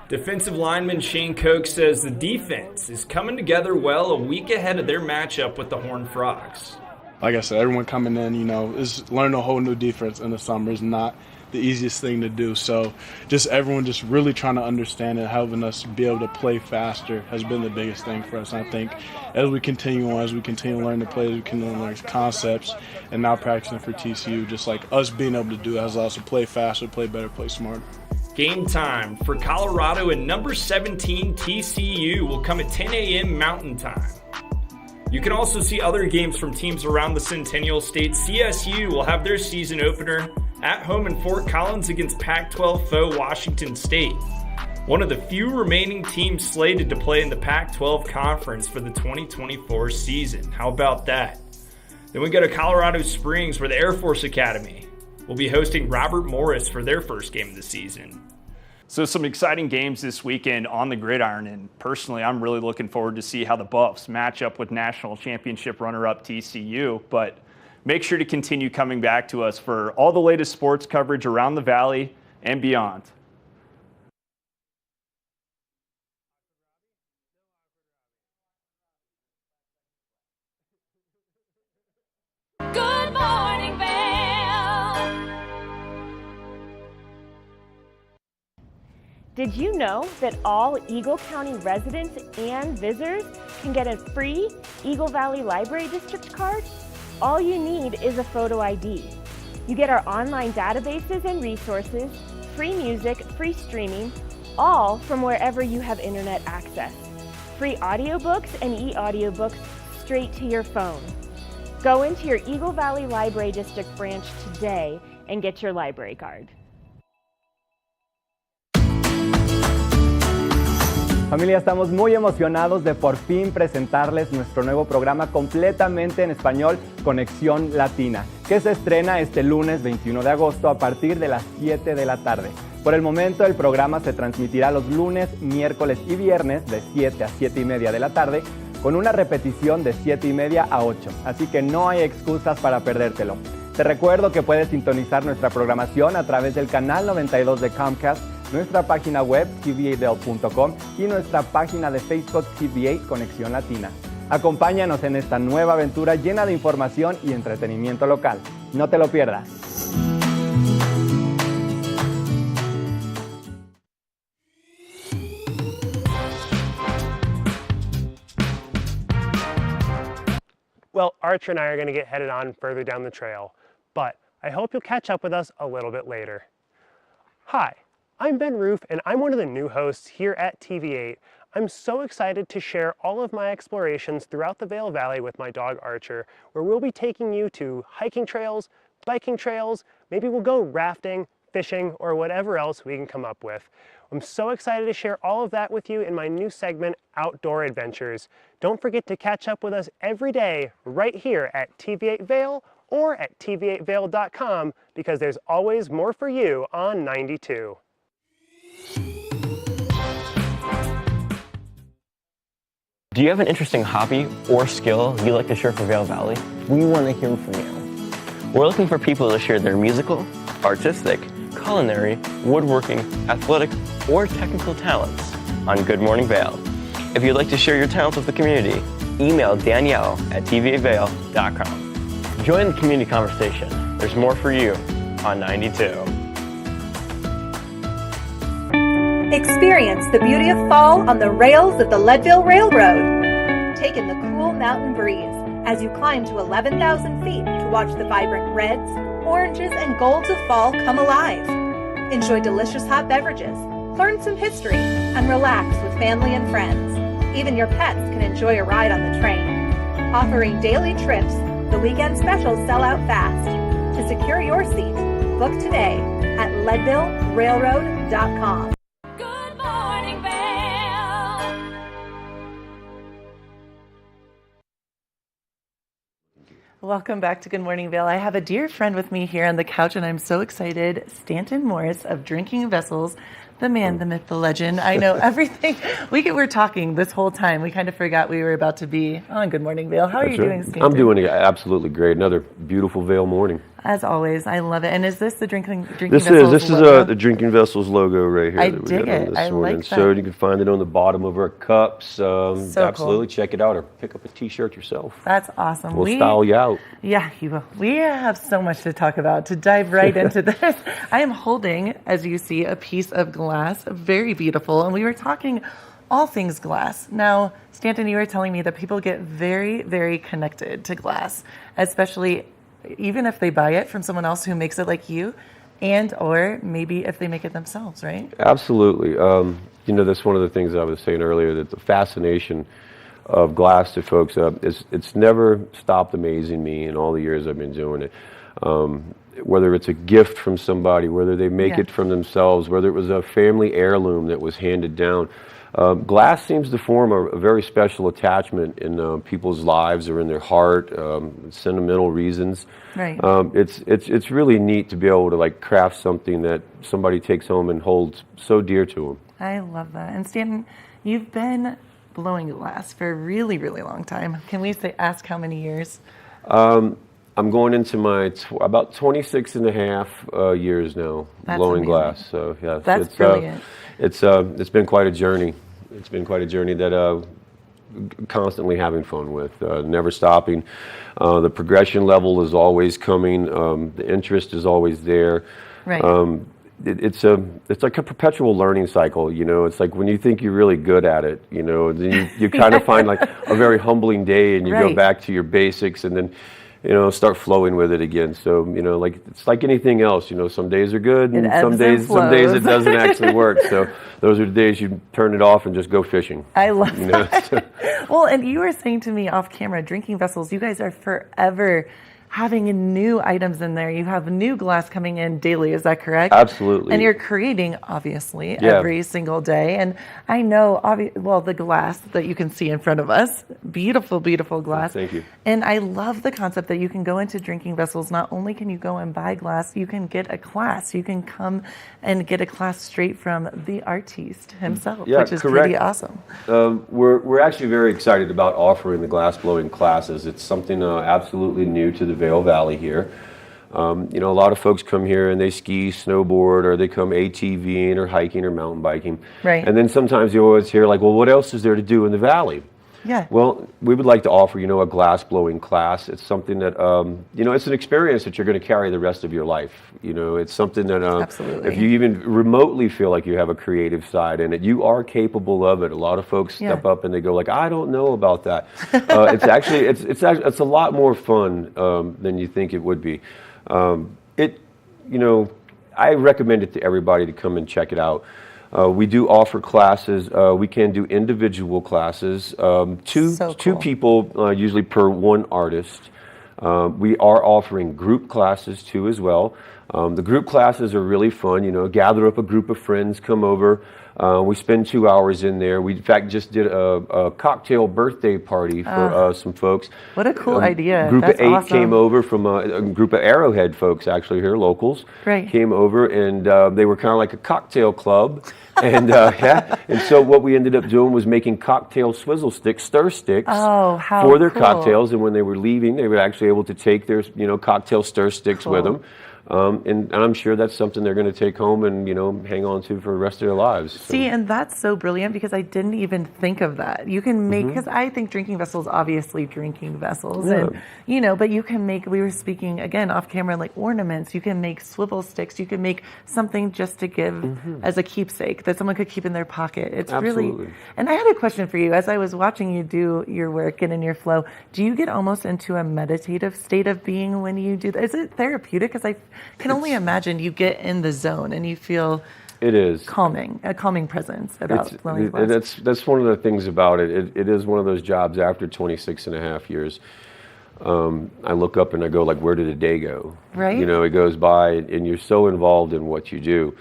Defensive lineman Shane Koch says the defense is coming together well a week ahead of their matchup with the Horned Frogs. Like I said, everyone coming in, is learning a whole new defense in the summer is not the easiest thing to do. So just everyone just really trying to understand and helping us be able to play faster has been the biggest thing for us. And I think as we continue to learn the plays, we continue to learn concepts, and now practicing for TCU, just like us being able to do that has allowed us to play faster, play better, play smarter. Game time for Colorado and number 17 TCU will come at 10 a.m. Mountain Time. You can also see other games from teams around the Centennial State. CSU will have their season opener at home in Fort Collins against Pac-12 foe Washington State, one of the few remaining teams slated to play in the Pac-12 conference for the 2024 season. How about that? Then we go to Colorado Springs, where the Air Force Academy will be hosting Robert Morris for their first game of the season. So some exciting games this weekend on the gridiron, and personally I'm really looking forward to see how the Buffs match up with national championship runner-up TCU. But make sure to continue coming back to us for all the latest sports coverage around the Valley and beyond. Good morning, Vail. Did you know that all Eagle County residents and visitors can get a free Eagle Valley Library District card? All you need is a photo ID. You get our online databases and resources, free music, free streaming, all from wherever you have internet access. Free audiobooks and e-audiobooks straight to your phone. Go into your Eagle Valley Library District branch today and get your library card. Familia, estamos muy emocionados de por fin presentarles nuestro nuevo programa completamente en español, Conexión Latina, que se estrena este lunes 21 de agosto a partir de las 7 de la tarde. Por el momento, el programa se transmitirá los lunes, miércoles y viernes de 7 a 7 y media de la tarde, con una repetición de 7 y media a 8, así que no hay excusas para perdértelo. Te recuerdo que puedes sintonizar nuestra programación a través del canal 92 de Comcast, nuestra página web tv8vail.com y nuestra página de Facebook TV8 Conexión Latina. Acompáñanos en esta nueva aventura llena de información y entretenimiento local. No te lo pierdas. Well, Archer and I are going to get headed on further down the trail, but I hope you'll catch up with us a little bit later. Hi, I'm Ben Roof, and I'm one of the new hosts here at TV8. I'm so excited to share all of my explorations throughout the Vail Valley with my dog Archer, where we'll be taking you to hiking trails, biking trails, maybe we'll go rafting, fishing, or whatever else we can come up with. I'm so excited to share all of that with you in my new segment, Outdoor Adventures. Don't forget to catch up with us every day right here at TV8 Vail or at tv8vail.com, because there's always more for you on 92. Do you have an interesting hobby or skill you'd like to share for Vail Valley? We want to hear from you. We're looking for people to share their musical, artistic, culinary, woodworking, athletic, or technical talents on Good Morning Vail. If you'd like to share your talents with the community, email Danielle at tv8vail.com. Join the community conversation. There's more for you on 92. Experience the beauty of fall on the rails of the Leadville Railroad. Take in the cool mountain breeze as you climb to 11,000 feet to watch the vibrant reds, oranges, and golds of fall come alive. Enjoy delicious hot beverages, learn some history, and relax with family and friends. Even your pets can enjoy a ride on the train. Offering daily trips, the weekend specials sell out fast. To secure your seat, Book today at leadvillerailroad.com. Good morning, Vail. Welcome back to Good Morning Vail. I have a dear friend with me here on the couch, and I'm so excited. Stanton Morris of Drinking Vessels, the man, the myth, the legend. I know everything. We're talking this whole time. We kind of forgot we were about to be on Good Morning Vail. How are you doing, Stanton? I'm doing absolutely great. Another beautiful Vail morning. As always, I love it. And is this the Drinking This Vessels is logo? the Drinking Vessels logo right here. I that we dig got on it. this I morning. like that. So you can find it on the bottom of our cups. So absolutely, cool. check it out or pick up a T-shirt yourself. That's awesome. We'll style you out. Yeah, you will. We have so much to talk about. To dive right into this, I am holding, as you see, a piece of glass, very beautiful, and we were talking all things glass. Now, Stanton, you were telling me that people get very, very connected to glass, especially even if they buy it from someone else who makes it like you, and or maybe if they make it themselves, right? Absolutely. That's one of the things I was saying earlier, that the fascination of glass to folks, it's never stopped amazing me in all the years I've been doing it. Whether it's a gift from somebody, whether they make it from themselves, whether it was a family heirloom that was handed down. Glass seems to form a very special attachment in people's lives or in their heart, sentimental reasons. Right. It's really neat to be able to craft something that somebody takes home and holds so dear to them. I love that. And Stanton, you've been blowing glass for a really, really long time. Can we ask how many years? I'm going into my about 26 and a half years now. That's blowing amazing. glass. So yeah, That's brilliant. It's been quite a journey. It's been quite a journey that constantly having fun with, never stopping. The progression level is always coming. The interest is always there. Right. It's like a perpetual learning cycle. It's like when you think you're really good at it, then you kind of find like a very humbling day, and you go back to your basics, and then start flowing with it again. So, it's like anything else, some days are good and some days it doesn't actually work. So those are the days you turn it off and just go fishing. I love that. Well, and you were saying to me off camera, Drinking Vessels, you guys are forever having new items in there. You have new glass coming in daily, is that correct? Absolutely. And you're creating, obviously, every single day. And I know, the glass that you can see in front of us, beautiful, beautiful glass. Thank you. And I love the concept that you can go into Drinking Vessels. Not only can you go and buy glass, you can get a class. You can come and get a class straight from the artiste himself, which is pretty awesome. We're actually very excited about offering the glass blowing classes. It's something absolutely new to the Vail Valley here. A lot of folks come here and they ski, snowboard, or they come ATVing or hiking or mountain biking. Right. And then sometimes you always hear well, what else is there to do in the valley? Yeah. Well, we would like to offer, a glass blowing class. It's something that, it's an experience that you're going to carry the rest of your life. It's something that Absolutely. if you even remotely feel like you have a creative side in it, you are capable of it. A lot of folks step up and they go I don't know about that. It's actually, it's a lot more fun than you think it would be. I recommend it to everybody to come and check it out. We do offer classes. We can do individual classes, two people usually per one artist. We are offering group classes too as well. The group classes are really fun. Gather up a group of friends, come over. We spend 2 hours in there. We, in fact, just did a cocktail birthday party for some folks. What a cool idea. A group That's of 8 awesome. came over from a group of Arrowhead folks, actually, here, locals. Right. Came over, and they were kind of like a cocktail club. And and so what we ended up doing was making cocktail swizzle sticks, stir sticks, for their cocktails. And when they were leaving, they were actually able to take their cocktail stir sticks with them. And I'm sure that's something they're going to take home and hang on to for the rest of their lives. So. See, and that's so brilliant because I didn't even think of that. You can make, because I think Drinking Vessels, obviously drinking vessels, and but you can make. We were speaking again off camera, like ornaments. You can make swivel sticks. You can make something just to give as a keepsake that someone could keep in their pocket. It's really. And I had a question for you as I was watching you do your work and in your flow. Do you get almost into a meditative state of being when you do that? Is it therapeutic? Because I can only imagine you get in the zone and you feel it is calming, a calming presence about blowing glass. That's one of the things about it. It is one of those jobs after 26 and a half years. I look up and I go like, where did the day go? Right. You know, it goes by, and you're so involved in what you do.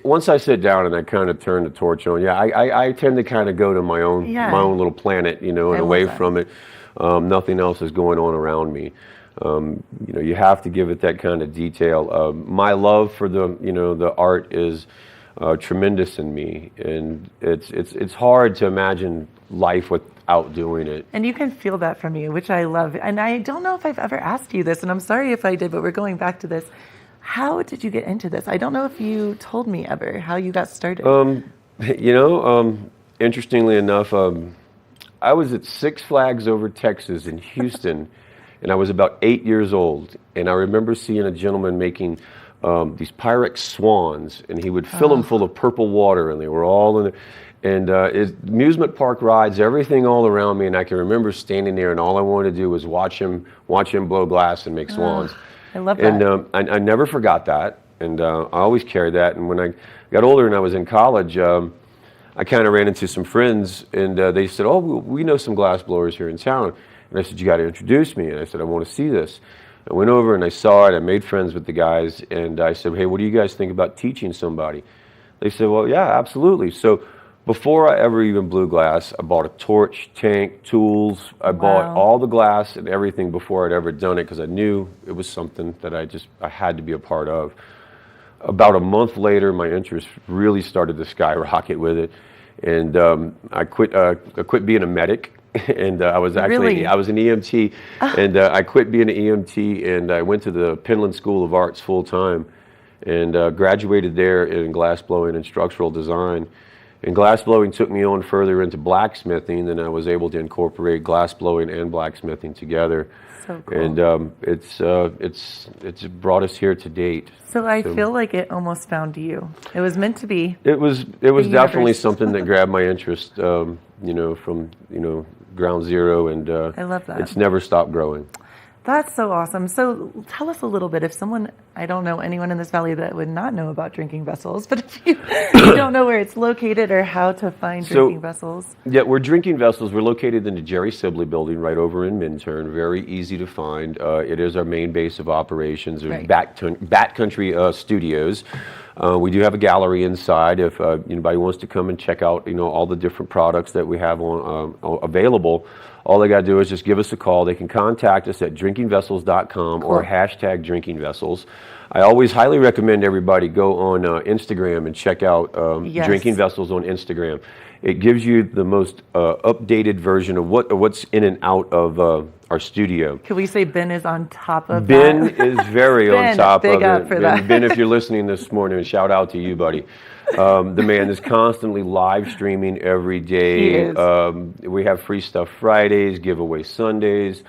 Once I sit down and I kind of turn the torch on, I tend to kind of go to my own little planet, you know, and away from it. Nothing else is going on around me. You know, you have to give it that kind of detail. My love for the art is tremendous in me, and it's hard to imagine life without doing it. And you can feel that from you, which I love. And I don't know if I've ever asked you this, and I'm sorry if I did, but we're going back to this. How did you get into this? I don't know if you told me ever how you got started. You know, interestingly enough, I was at Six Flags Over Texas in Houston, and I was about 8 years old. And I remember seeing a gentleman making these Pyrex swans, and he would fill them full of purple water, and they were all in it. And amusement park rides, everything all around me. And I can remember standing there, and all I wanted to do was watch him blow glass and make swans. I love that. And I never forgot that, and I always carried that. And when I got older and I was in college, I kind of ran into some friends, and they said, "Oh, we know some glass blowers here in town." And I said, "You got to introduce me." And I said, "I want to see this." I went over and I saw it. I made friends with the guys, and I said, "Hey, what do you guys think about teaching somebody?" They said, "Well, yeah, absolutely." So before I ever even blew glass, I bought a torch, tank, tools. I bought all the glass and everything before I'd ever done it, because I knew it was something that I had to be a part of. About a month later, my interest really started to skyrocket with it, and I quit being a medic, and I was actually I was an EMT, and I quit being an EMT, and I went to the Penland School of Arts full time, and graduated there in glass blowing and structural design. And glass blowing took me on further into blacksmithing, and I was able to incorporate glass blowing and blacksmithing together. So cool. And it's brought us here to date. So I feel like it almost found you. It was meant to be. It was definitely something that grabbed my interest, you know, from ground zero, and I love that. It's never stopped growing. That's so awesome. So tell us a little bit, if someone, I don't know anyone in this valley that would not know about drinking vessels, but if you don't know where it's located or how to find drinking vessels. Yeah, we're Drinking Vessels. We're located in the Jerry Sibley building right over in Minturn. Very easy to find. It is our main base of operations. There's Backcountry Studios. We do have a gallery inside if anybody wants to come and check out, all the different products that we have on available. All they got to do is just give us a call. They can contact us at drinkingvessels.com or hashtag drinkingvessels. I always highly recommend everybody go on Instagram and check out Drinking Vessels on Instagram. It gives you the most updated version of what's in and out of our studio. Could we say Ben is on top of Ben that? is very on top of big up it. for that. Ben, if you're listening this morning, shout out to you, buddy. The man is constantly live streaming every day. He is. We have free stuff Fridays, giveaway Sundays.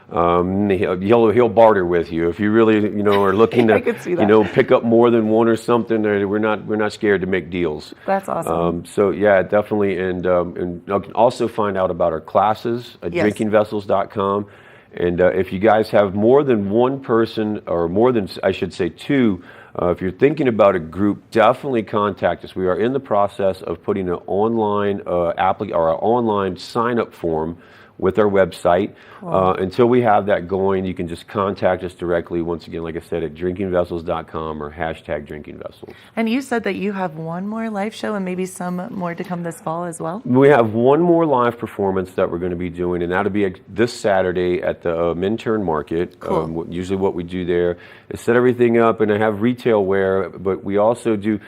He'll barter with you if you really are looking to I could see that. pick up more than one or something. We're not scared to make deals. That's awesome. So yeah, definitely, and you can also find out about our classes at drinkingvessels.com. And if you guys have more than one person, or more than, I should say, two, if you're thinking about a group, definitely contact us. We are in the process of putting an online online sign-up form with our website. Until we have that going, you can just contact us directly, once again, like I said, at drinkingvessels.com or hashtag drinkingvessels. And you said that you have one more live show and maybe some more to come this fall as well? We have one more live performance that we're going to be doing, and that'll be this Saturday at the Minturn Market. Cool. Usually what we do there is set everything up, and I have retail wear, but we also do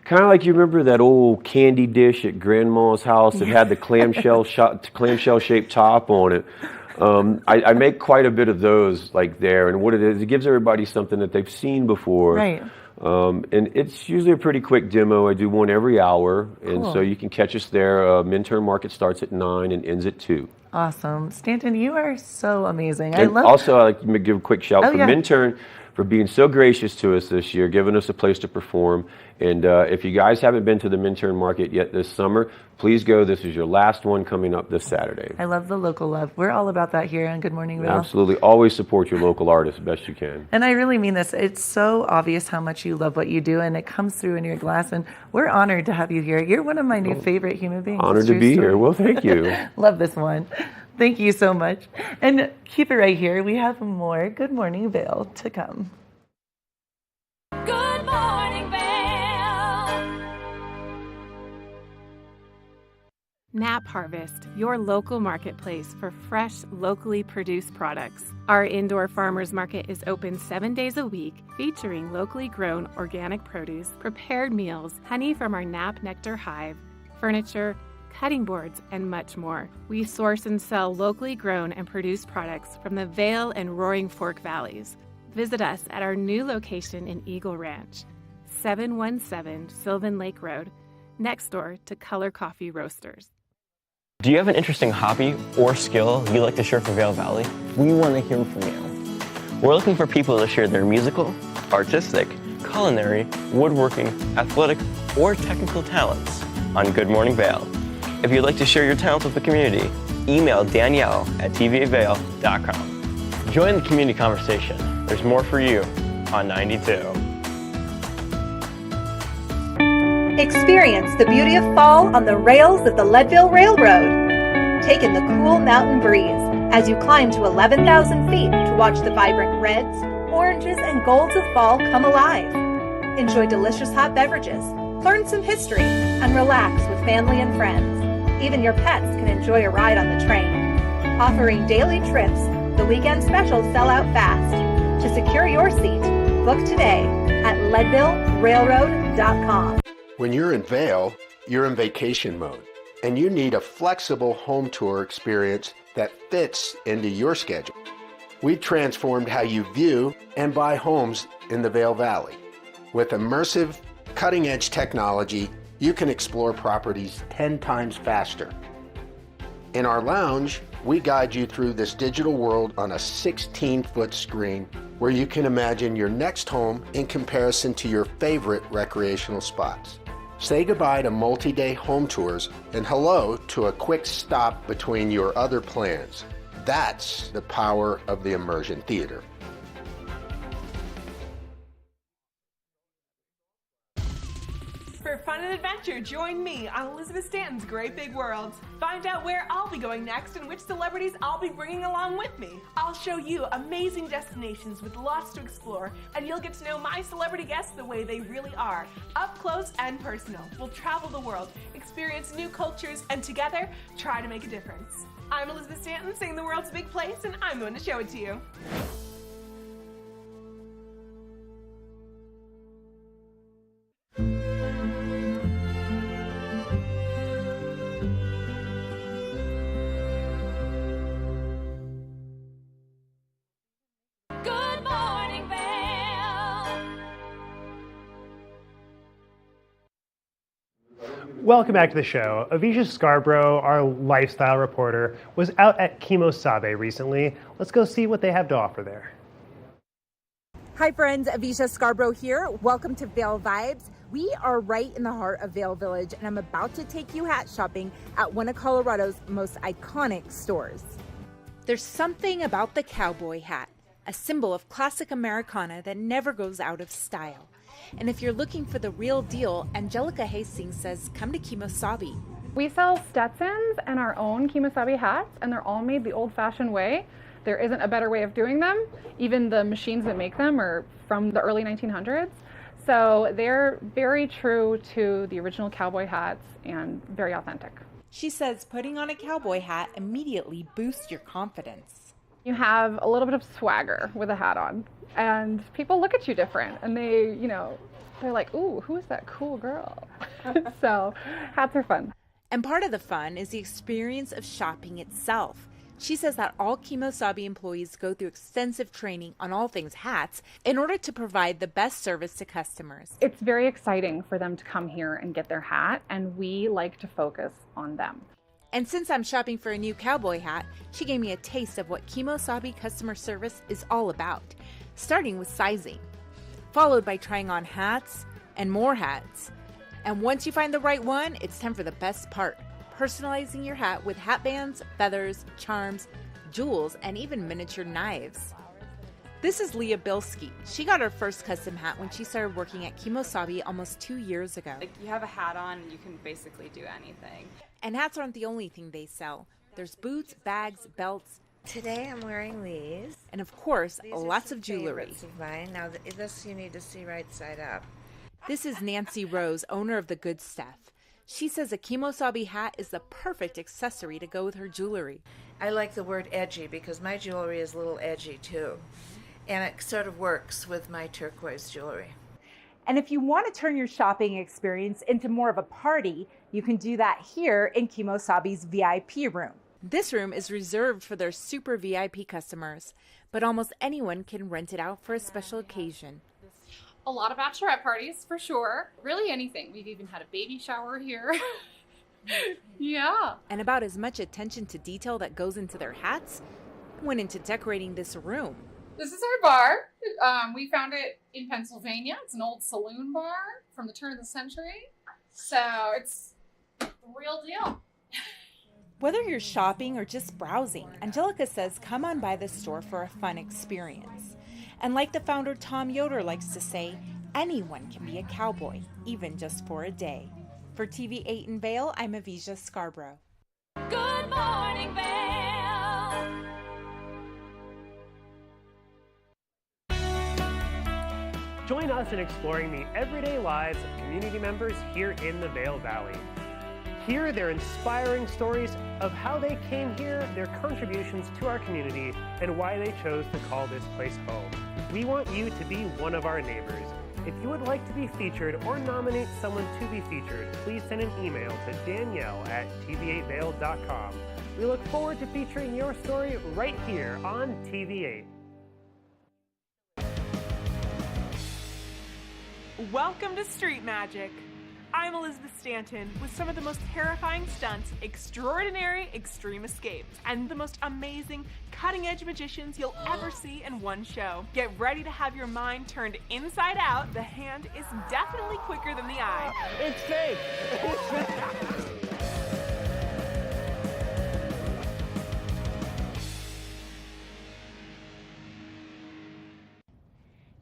kind of like, you remember that old candy dish at Grandma's house that had the clamshell shaped top on it. I make quite a bit of those like there, and what it is, it gives everybody something that they've seen before. Right. And it's usually a pretty quick demo. I do one every hour, and so you can catch us there. Minturn Market starts at 9 and ends at 2. Awesome. Stanton, you are so amazing. And also, I'd like to give a quick shout for Minturn for being so gracious to us this year, giving us a place to perform. And if you guys haven't been to the Minturn Market yet this summer, please go. This is your last one coming up this Saturday. I love the local love. We're all about that here on Good Morning Vail. Absolutely. Always support your local artists best you can. And I really mean this. It's so obvious how much you love what you do, and it comes through in your glass. And we're honored to have you here. You're one of my new favorite human beings. Honored to be here. Well, thank you. Love this one. Thank you so much. And keep it right here. We have more Good Morning Vail to come. Good morning, Vail. Nap Harvest, your local marketplace for fresh, locally produced products. Our indoor farmers market is open 7 days a week, featuring locally grown organic produce, prepared meals, honey from our Nap Nectar hive, furniture, cutting boards, and much more. We source and sell locally grown and produced products from the Vail and Roaring Fork Valleys. Visit us at our new location in Eagle Ranch, 717 Sylvan Lake Road, next door to Color Coffee Roasters. Do you have an interesting hobby or skill you'd like to share for Vail Valley? We want to hear from you. We're looking for people to share their musical, artistic, culinary, woodworking, athletic, or technical talents on Good Morning Vail. If you'd like to share your talents with the community, email Danielle at tvavail.com. Join the community conversation. There's more for you on 92. Experience the beauty of fall on the rails of the Leadville Railroad. Take in the cool mountain breeze as you climb to 11,000 feet to watch the vibrant reds, oranges, and golds of fall come alive. Enjoy delicious hot beverages, learn some history, and relax with family and friends. Even your pets can enjoy a ride on the train. Offering daily trips, the weekend specials sell out fast. To secure your seat, book today at leadvillerailroad.com. When you're in Vail, you're in vacation mode, and you need a flexible home tour experience that fits into your schedule. We've transformed how you view and buy homes in the Vail Valley. With immersive, cutting-edge technology, you can explore properties 10 times faster. In our lounge, we guide you through this digital world on a 16-foot screen where you can imagine your next home in comparison to your favorite recreational spots. Say goodbye to multi-day home tours and hello to a quick stop between your other plans. That's the power of the Immersion Theater. For fun and adventure, join me on Elizabeth Stanton's Great Big World. Find out where I'll be going next and which celebrities I'll be bringing along with me. I'll show you amazing destinations with lots to explore, and you'll get to know my celebrity guests the way they really are, up close and personal. We'll travel the world, experience new cultures, and together, try to make a difference. I'm Elizabeth Stanton, saying the world's a big place, and I'm going to show it to you. Good morning, Vail. Welcome back to the show. Avisha Scarborough, our lifestyle reporter, was out at Kimosabe recently. Let's go see what they have to offer there. Hi friends, Avisha Scarborough here. Welcome to Vail Vibes. We are right in the heart of Vail Village, and I'm about to take you hat shopping at one of Colorado's most iconic stores. There's something about the cowboy hat, a symbol of classic Americana that never goes out of style. And if you're looking for the real deal, Angelica Hastings says come to Kimosabe. We sell Stetsons and our own Kimosabe hats, and they're all made the old-fashioned way. There isn't a better way of doing them. Even the machines that make them are from the early 1900s. So they're very true to the original cowboy hats and very authentic. She says putting on a cowboy hat immediately boosts your confidence. You have a little bit of swagger with a hat on, and people look at you different, and they, they're like, ooh, who is that cool girl? So hats are fun. And part of the fun is the experience of shopping itself. She says that all Kimosabe employees go through extensive training on all things hats in order to provide the best service to customers. It's very exciting for them to come here and get their hat, and we like to focus on them. And since I'm shopping for a new cowboy hat, she gave me a taste of what Kimosabe customer service is all about, starting with sizing, followed by trying on hats and more hats. And once you find the right one, it's time for the best part. Personalizing your hat with hat bands, feathers, charms, jewels, and even miniature knives. This is Leah Bilski. She got her first custom hat when she started working at Kimosabe almost 2 years ago. You have a hat on and you can basically do anything. And hats aren't the only thing they sell. There's boots, bags, belts. Today I'm wearing these. And of course, These are lots some of jewelry. favorites of mine. Now this you need to see right side up. This is Nancy Rose, owner of The Good Stuff. She says a kimosabi hat is the perfect accessory to go with her jewelry. I like the word edgy because my jewelry is a little edgy too. And it sort of works with my turquoise jewelry. And if you want to turn your shopping experience into more of a party, you can do that here in Kimosabi's VIP room. This room is reserved for their super VIP customers, but almost anyone can rent it out for a special occasion. A lot of bachelorette parties, for sure. Really anything. We've even had a baby shower here. Yeah. And about as much attention to detail that goes into their hats went into decorating this room. This is our bar. We found it in Pennsylvania. It's an old saloon bar from the turn of the century. So it's the real deal. Whether you're shopping or just browsing, Angelica says come on by the store for a fun experience. And like the founder Tom Yoder likes to say, anyone can be a cowboy, even just for a day. For TV8 in Vail, I'm Avisha Scarborough. Good morning, Vail. Join us in exploring the everyday lives of community members here in the Vail Valley. Hear their inspiring stories of how they came here, their contributions to our community, and why they chose to call this place home. We want you to be one of our neighbors. If you would like to be featured or nominate someone to be featured, please send an email to danielle@tv8vail.com. We look forward to featuring your story right here on TV8. Welcome to Street Magic. I'm Elizabeth Stanton with some of the most terrifying stunts, extraordinary extreme escapes, and the most amazing cutting-edge magicians you'll ever see in one show. Get ready to have your mind turned inside out. The hand is definitely quicker than the eye. It's fake! It's fake!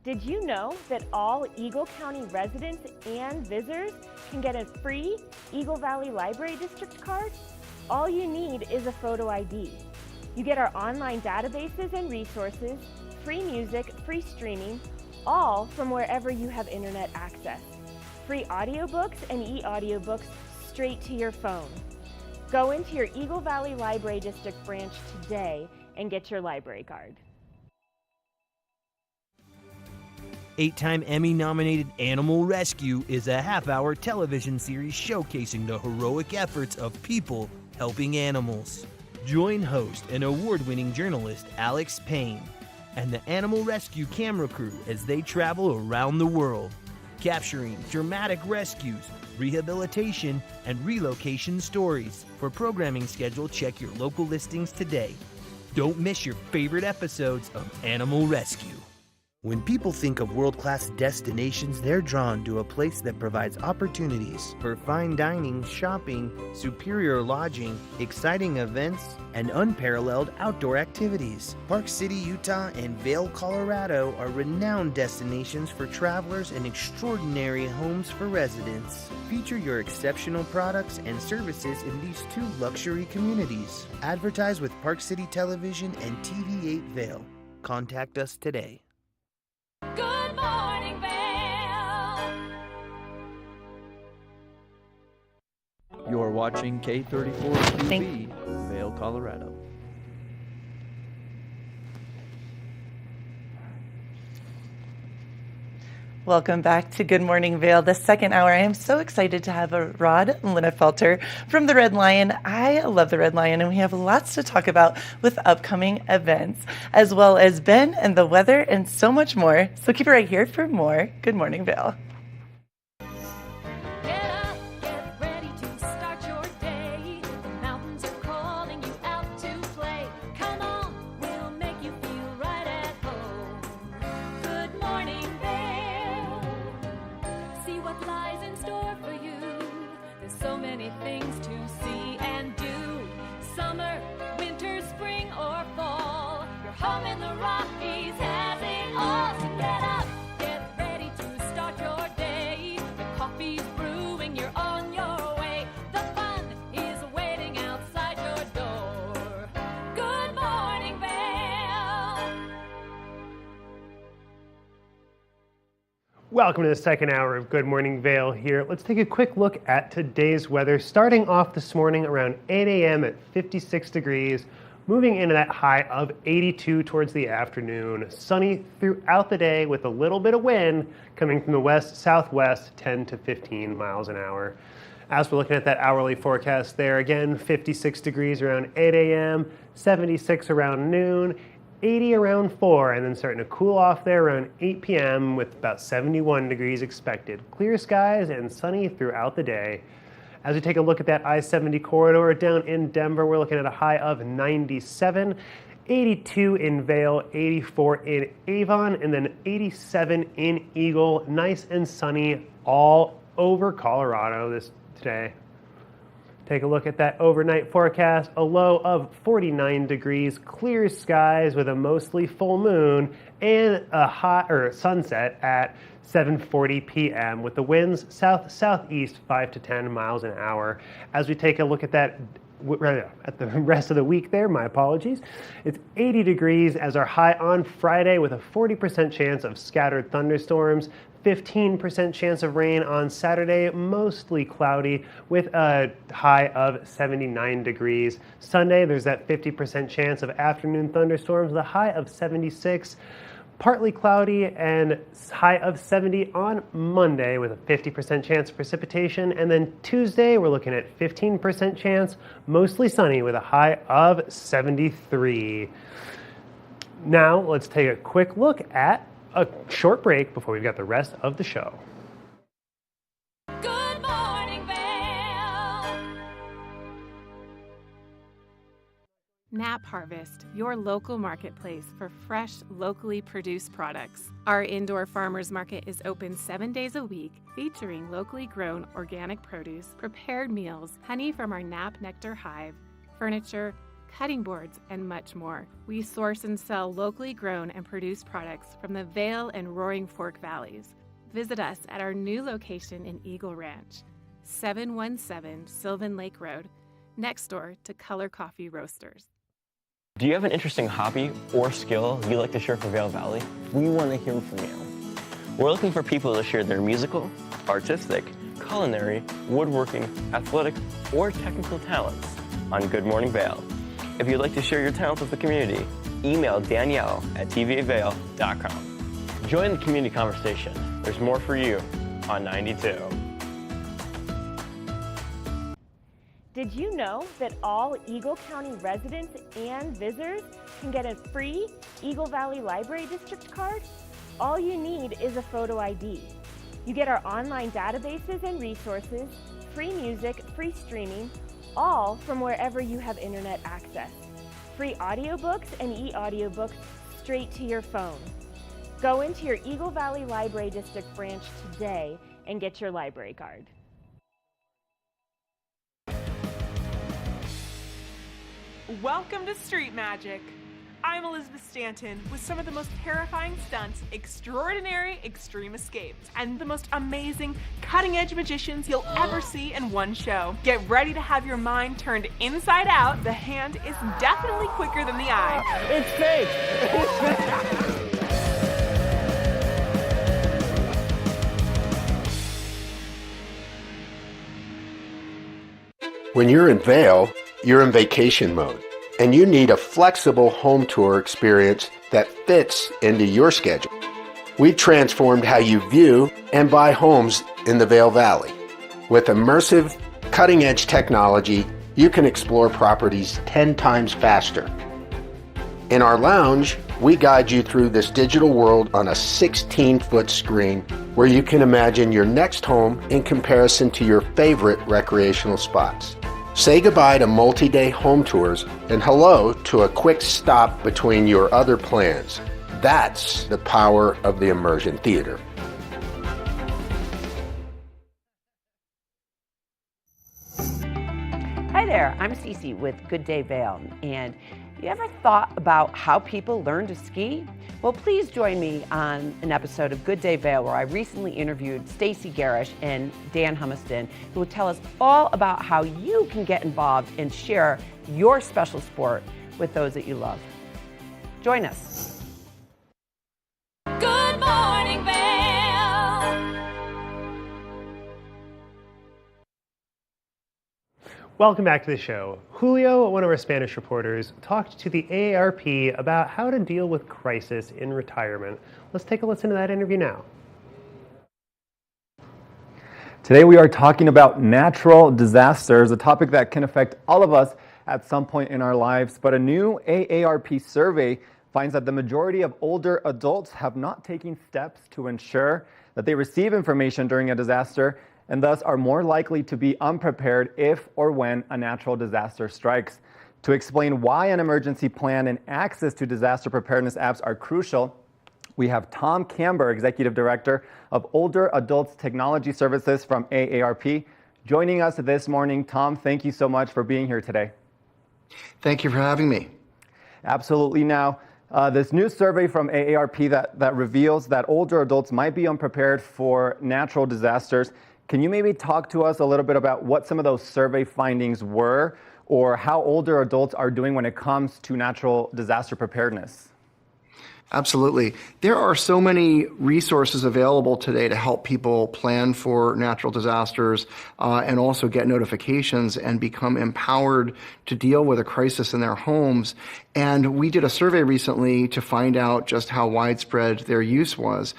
Did you know that all Eagle County residents and visitors can get a free Eagle Valley Library District card? All you need is a photo ID. You get our online databases and resources, free music, free streaming, all from wherever you have internet access. Free audiobooks and e-audiobooks straight to your phone. Go into your Eagle Valley Library District branch today and get your library card. 8-time Emmy-nominated Animal Rescue is a half-hour television series showcasing the heroic efforts of people helping animals. Join host and award-winning journalist Alex Payne and the Animal Rescue camera crew as they travel around the world, capturing dramatic rescues, rehabilitation, and relocation stories. For programming schedule, check your local listings today. Don't miss your favorite episodes of Animal Rescue. When people think of world-class destinations, they're drawn to a place that provides opportunities for fine dining, shopping, superior lodging, exciting events, and unparalleled outdoor activities. Park City, Utah, and Vail, Colorado are renowned destinations for travelers and extraordinary homes for residents. Feature your exceptional products and services in these two luxury communities. Advertise with Park City Television and TV8 Vail. Contact us today. Good morning, Vail. You're watching K34 TV, Vail, Colorado. Welcome back to Good Morning Vail, the second hour. I am so excited to have Rod Linnefelter from the Red Lion. I love the Red Lion, and we have lots to talk about with upcoming events, as well as Ben and the weather and so much more. So keep it right here for more Good Morning Vail. Welcome to the second hour of Good Morning Vail here. Let's take a quick look at today's weather. Starting off this morning around 8 a.m. at 56 degrees, moving into that high of 82 towards the afternoon. Sunny throughout the day with a little bit of wind coming from the west-southwest, 10 to 15 miles an hour. As we're looking at that hourly forecast there, again, 56 degrees around 8 a.m., 76 around noon, 80 around 4, and then starting to cool off there around 8 p.m. with about 71 degrees expected. Clear skies and sunny throughout the day. As we take a look at that I-70 corridor down in Denver, we're looking at a high of 97, 82 in Vail, 84 in Avon, and then 87 in Eagle. Nice and sunny all over Colorado today. Take a look at that overnight forecast. A low of 49 degrees, clear skies with a mostly full moon, and a sunset at 7:40 p.m. with the winds south-southeast 5 to 10 miles an hour. As we take a look at that at the rest of the week there, my apologies. It's 80 degrees as our high on Friday with a 40% chance of scattered thunderstorms. 15% chance of rain on Saturday, mostly cloudy with a high of 79 degrees. Sunday, there's that 50% chance of afternoon thunderstorms, the high of 76. Partly cloudy and high of 70 on Monday with a 50% chance of precipitation. And then Tuesday, we're looking at 15% chance, mostly sunny with a high of 73. Now, let's take a quick look at a short break before we've got the rest of the show. Good morning, Vail. Nap Harvest, your local marketplace for fresh, locally produced products. Our indoor farmers market is open 7 days a week, featuring locally grown organic produce, prepared meals, honey from our Nap Nectar hive, furniture, cutting boards, and much more. We source and sell locally grown and produced products from the Vail and Roaring Fork Valleys. Visit us at our new location in Eagle Ranch, 717 Sylvan Lake Road, next door to Color Coffee Roasters. Do you have an interesting hobby or skill you'd like to share for Vail Valley? We want to hear from you. We're looking for people to share their musical, artistic, culinary, woodworking, athletic, or technical talents on Good Morning Vail. If you'd like to share your talents with the community, email Danielle at tvavail.com. Join the community conversation. There's more for you on 92. Did you know that all Eagle County residents and visitors can get a free Eagle Valley Library District card? All you need is a photo ID. You get our online databases and resources, free music, free streaming, all from wherever you have internet access. Free audiobooks and e-audiobooks straight to your phone. Go into your Eagle Valley Library District branch today and get your library card. Welcome to Street Magic. I'm Elizabeth Stanton with some of the most terrifying stunts, extraordinary extreme escapes, and the most amazing cutting-edge magicians you'll ever see in one show. Get ready to have your mind turned inside out. The hand is definitely quicker than the eye. It's fake! When you're in Vail, you're in vacation mode, and you need a flexible home tour experience that fits into your schedule. We've transformed how you view and buy homes in the Vail Valley. With immersive, cutting-edge technology, you can explore properties 10 times faster. In our lounge, we guide you through this digital world on a 16-foot screen where you can imagine your next home in comparison to your favorite recreational spots. Say goodbye to multi-day home tours and hello to a quick stop between your other plans. That's the power of the immersion theater. Hi there, I'm Cece with Good Day Vail, and you ever thought about how people learn to ski? Well, please join me on an episode of Good Day Vail where I recently interviewed Stacy Garish and Dan Humiston, who will tell us all about how you can get involved and share your special sport with those that you love. Join us. Good morning, Vail. Welcome back to the show. Julio, one of our Spanish reporters, talked to the AARP about how to deal with crisis in retirement. Let's take a listen to that interview now. Today we are talking about natural disasters, a topic that can affect all of us at some point in our lives. But a new AARP survey finds that the majority of older adults have not taken steps to ensure that they receive information during a disaster and thus are more likely to be unprepared if or when a natural disaster strikes. To explain why an emergency plan and access to disaster preparedness apps are crucial, we have Tom Camber, Executive Director of Older Adults Technology Services from AARP, joining us this morning. Tom, thank you so much for being here today. Thank you for having me. Absolutely. Now, this new survey from AARP that reveals that older adults might be unprepared for natural disasters. Can you maybe talk to us a little bit about what some of those survey findings were, or how older adults are doing when it comes to natural disaster preparedness? Absolutely. There are so many resources available today to help people plan for natural disasters and also get notifications and become empowered to deal with a crisis in their homes. And we did a survey recently to find out just how widespread their use was.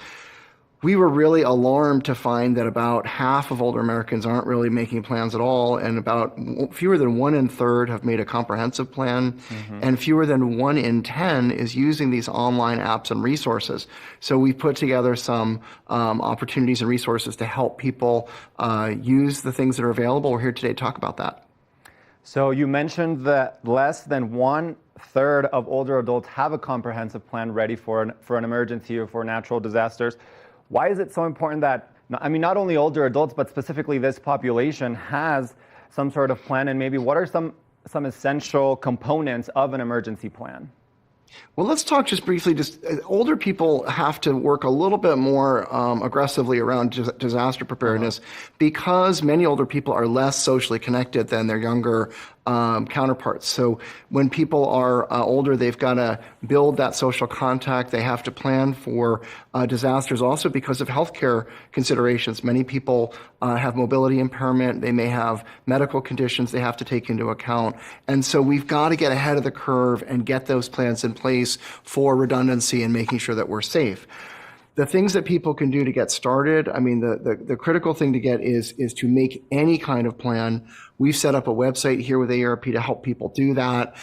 We were really alarmed to find that about half of older Americans aren't really making plans at all, and about fewer than 1 in 3 have made a comprehensive plan, and fewer than 1 in 10 is using these online apps and resources. So we put together some opportunities and resources to help people use the things that are available. We're here today to talk about that. So you mentioned that less than 1/3 of older adults have a comprehensive plan ready for an emergency or for natural disasters. Why is it so important that, not only older adults, but specifically this population has some sort of plan, and maybe what are some essential components of an emergency plan? Well, let's talk just briefly. Older people have to work a little bit more aggressively around disaster preparedness because many older people are less socially connected than their younger counterparts. So when people are older, they've got to build that social contact. They have to plan for disasters also because of healthcare considerations. Many people have mobility impairment. They may have medical conditions they have to take into account. And so we've got to get ahead of the curve and get those plans in place for redundancy and making sure that we're safe. The things that people can do to get started, the critical thing to get is to make any kind of plan. We've set up a website here with AARP to help people do that.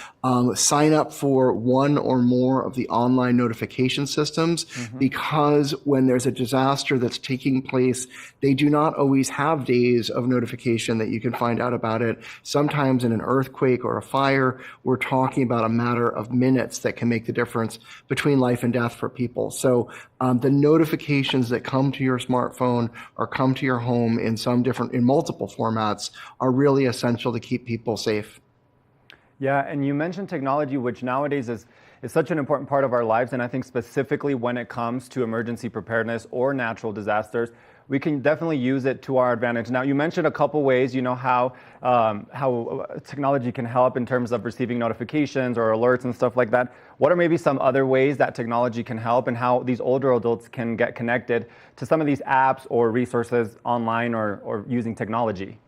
Sign up for one or more of the online notification systems because when there's a disaster that's taking place, they do not always have days of notification that you can find out about it. Sometimes in an earthquake or a fire, we're talking about a matter of minutes that can make the difference between life and death for people. So the notifications that come to your smartphone or come to your home in multiple formats are really essential to keep people safe. Yeah, and you mentioned technology, which nowadays is such an important part of our lives, and I think specifically when it comes to emergency preparedness or natural disasters, we can definitely use it to our advantage. Now, you mentioned a couple ways, how technology can help in terms of receiving notifications or alerts and stuff like that. What are maybe some other ways that technology can help, and how these older adults can get connected to some of these apps or resources online or using technology?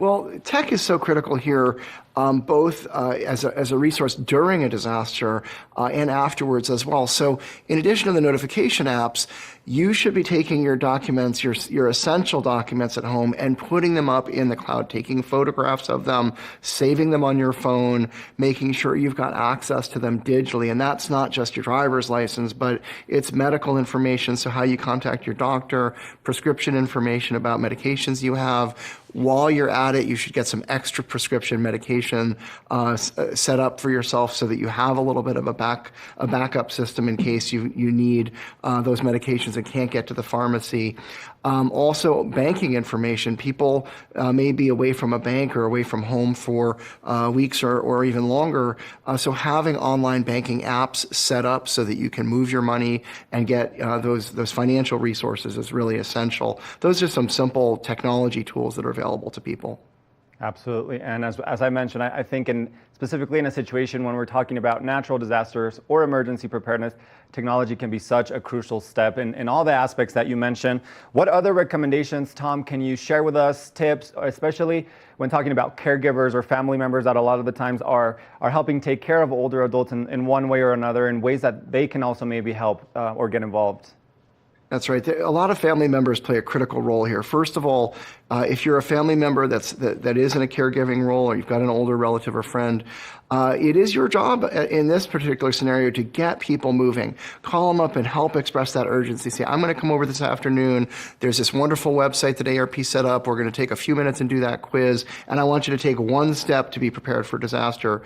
Well, tech is so critical here, both as a resource during a disaster and afterwards as well. So in addition to the notification apps, you should be taking your documents, your essential documents at home and putting them up in the cloud, taking photographs of them, saving them on your phone, making sure you've got access to them digitally. And that's not just your driver's license, but it's medical information, so how you contact your doctor, prescription information about medications you have. While you're at it, you should get some extra prescription medication set up for yourself so that you have a little bit of a backup system in case you need those medications and can't get to the pharmacy. Also, banking information. People may be away from a bank or away from home for weeks or even longer. So having online banking apps set up so that you can move your money and get those financial resources is really essential. Those are some simple technology tools that are available to people. Absolutely. And as I mentioned, I think specifically in a situation when we're talking about natural disasters or emergency preparedness, technology can be such a crucial step in all the aspects that you mentioned. What other recommendations, Tom, can you share with us, tips, especially when talking about caregivers or family members that a lot of the times are helping take care of older adults in one way or another, in ways that they can also maybe help or get involved? That's right. A lot of family members play a critical role here. First of all, if you're a family member that is in a caregiving role, or you've got an older relative or friend, it is your job in this particular scenario to get people moving. Call them up and help express that urgency. Say, I'm going to come over this afternoon. There's this wonderful website that ARP set up. We're going to take a few minutes and do that quiz, and I want you to take one step to be prepared for disaster.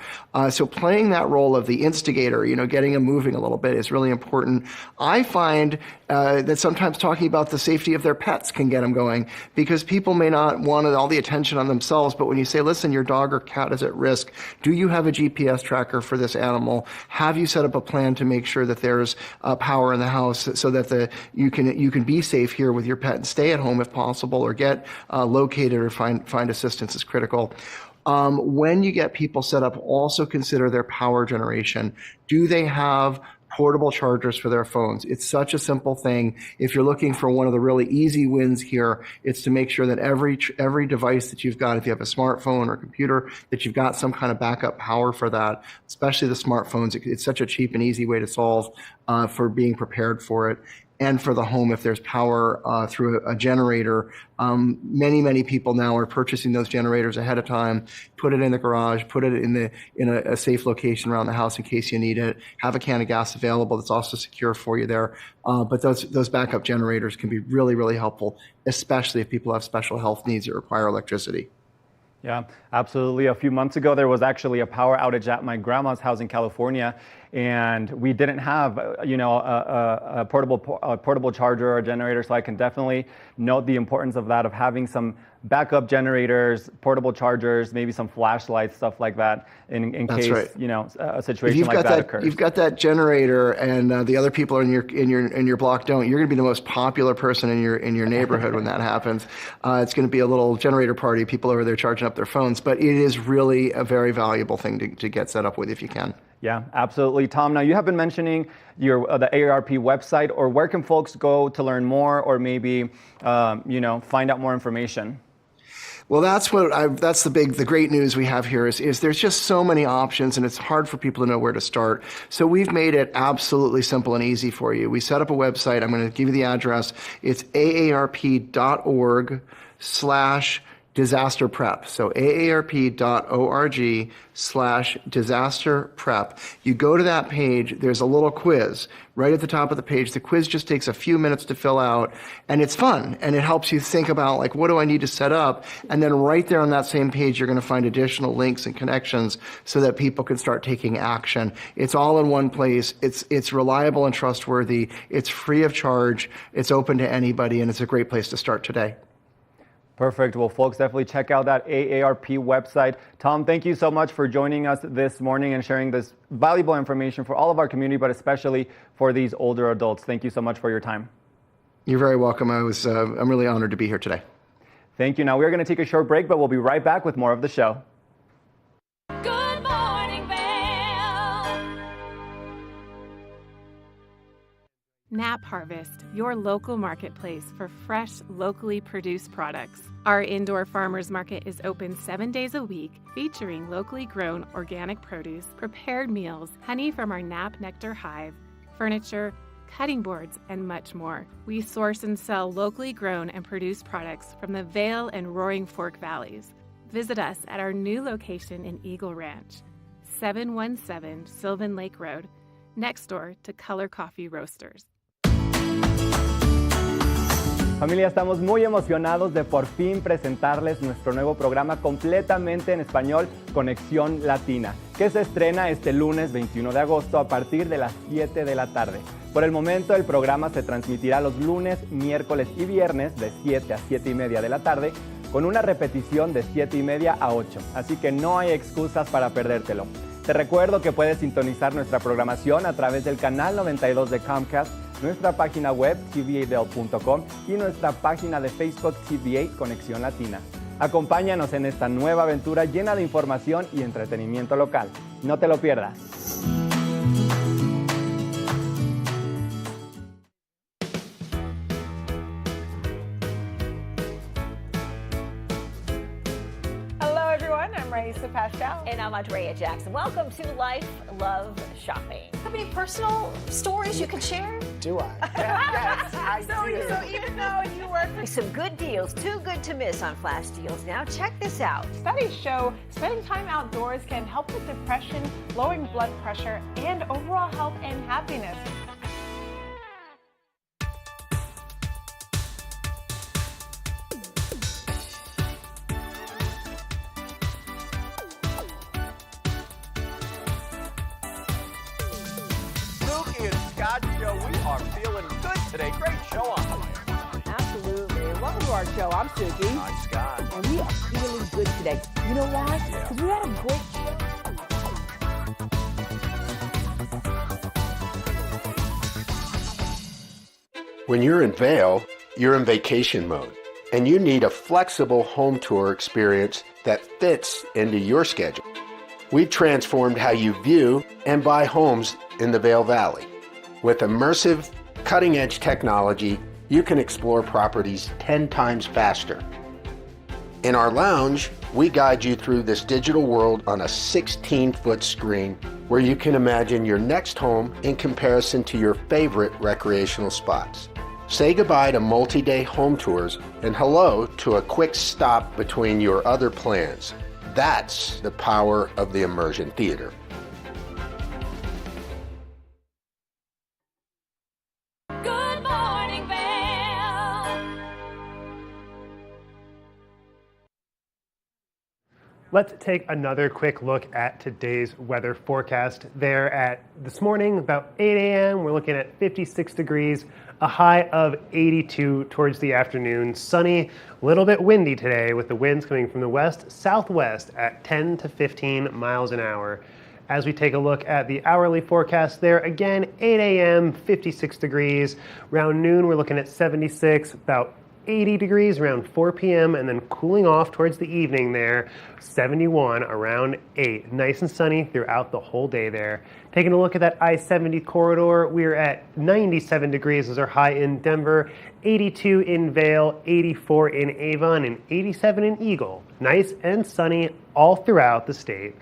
So playing that role of the instigator, getting them moving a little bit is really important. I find that sometimes talking about the safety of their pets can get them going, because people may not want all the attention on themselves, but when you say, listen, your dog or cat is at risk, do you have a GPS tracker for this animal? Have you set up a plan to make sure that there's power in the house so that you can be safe here with your pet and stay at home if possible, or get located or find assistance is critical. When you get people set up, also consider their power generation. Do they have portable chargers for their phones? It's such a simple thing. If you're looking for one of the really easy wins here, it's to make sure that every device that you've got, if you have a smartphone or computer, that you've got some kind of backup power for that, especially the smartphones. It's such a cheap and easy way to solve for being prepared for it. And for the home, if there's power through a generator, many people now are purchasing those generators ahead of time. Put it in the garage, put it in a safe location around the house in case you need it. Have a can of gas available that's also secure for you there. But those backup generators can be really, really helpful, especially if people have special health needs that require electricity. Yeah, absolutely. A few months ago, there was actually a power outage at my grandma's house in California, and we didn't have, a portable charger or a generator. So I can definitely note the importance of that, of having some backup generators, portable chargers, maybe some flashlights, stuff like that, in case a situation like that occurs. You've got that generator, and the other people in your block don't. You're going to be the most popular person in your neighborhood when that happens. It's going to be a little generator party. People over there charging up their phones, but it is really a very valuable thing to get set up with if you can. Yeah, absolutely. Tom, now you have been mentioning the AARP website, or where can folks go to learn more, or maybe find out more information? Well, that's the great news we have here is there's just so many options, and it's hard for people to know where to start. So we've made it absolutely simple and easy for you. We set up a website. I'm going to give you the address. It's aarp.org/disaster prep. So aarp.org/disaster prep. You go to that page, there's a little quiz right at the top of the page. The quiz just takes a few minutes to fill out, and it's fun, and it helps you think about, like, what do I need to set up? And then right there on that same page, you're going to find additional links and connections so that people can start taking action. It's all in one place. It's reliable and trustworthy. It's free of charge. It's open to anybody, and it's a great place to start today. Perfect. Well, folks, definitely check out that AARP website. Tom, thank you so much for joining us this morning and sharing this valuable information for all of our community, but especially for these older adults. Thank you so much for your time. You're very welcome. I'm really honored to be here today. Thank you. Now, we're going to take a short break, but we'll be right back with more of the show. Good morning, Vail. Nap Harvest, your local marketplace for fresh, locally produced products. Our indoor farmers market is open 7 days a week, featuring locally grown organic produce, prepared meals, honey from our Nap Nectar hive, furniture, cutting boards, and much more. We source and sell locally grown and produced products from the Vail and Roaring Fork Valleys. Visit us at our new location in Eagle Ranch, 717 Sylvan Lake Road, next door to Color Coffee Roasters. Familia, estamos muy emocionados de por fin presentarles nuestro nuevo programa completamente en español, Conexión Latina, que se estrena este lunes 21 de agosto a partir de las 7 de la tarde. Por el momento, el programa se transmitirá los lunes, miércoles y viernes de 7 a 7 y media de la tarde, con una repetición de 7 y media a 8, así que no hay excusas para perdértelo. Te recuerdo que puedes sintonizar nuestra programación a través del canal 92 de Comcast, nuestra página web tva.com y nuestra página de Facebook TVA Conexión Latina. Acompáñanos en esta nueva aventura llena de información y entretenimiento local. No te lo pierdas. Hello, everyone. I'm Raisa Pascal. And I'm Andrea Jackson. Welcome to Life, Love, Shopping. Have any personal stories you can share? Do I? Yes, I do. So even though you work for some good deals, too good to miss on flash deals. Now check this out. Studies show spending time outdoors can help with depression, lowering blood pressure, and overall health and happiness. Suki and Scott show, we are feeling good today. Great show on the way. Absolutely. And welcome to our show. I'm Suki. Hi, Scott. And we are feeling good today. You know why? Because we had a great show. When you're in Vail, you're in vacation mode, and you need a flexible home tour experience that fits into your schedule. We've transformed how you view and buy homes in the Vail Valley. With immersive, cutting-edge technology, you can explore properties 10 times faster. In our lounge, we guide you through this digital world on a 16-foot screen where you can imagine your next home in comparison to your favorite recreational spots. Say goodbye to multi-day home tours and hello to a quick stop between your other plans. That's the power of the immersion theater. Good morning, Vail. Let's take another quick look at today's weather forecast. There at this morning, about 8 a.m., we're looking at 56 degrees, a high of 82 towards the afternoon. Sunny, a little bit windy today with the winds coming from the west-southwest at 10 to 15 miles an hour. As we take a look at the hourly forecast there, again, 8 a.m., 56 degrees. Around noon, we're looking at 76, about 80 degrees around 4 p.m. and then cooling off towards the evening there, 71 around 8. Nice and sunny throughout the whole day there. Taking a look at that I-70 corridor, we're at 97 degrees as our high in Denver, 82 in Vail, 84 in Avon, and 87 in Eagle. Nice and sunny all throughout the state.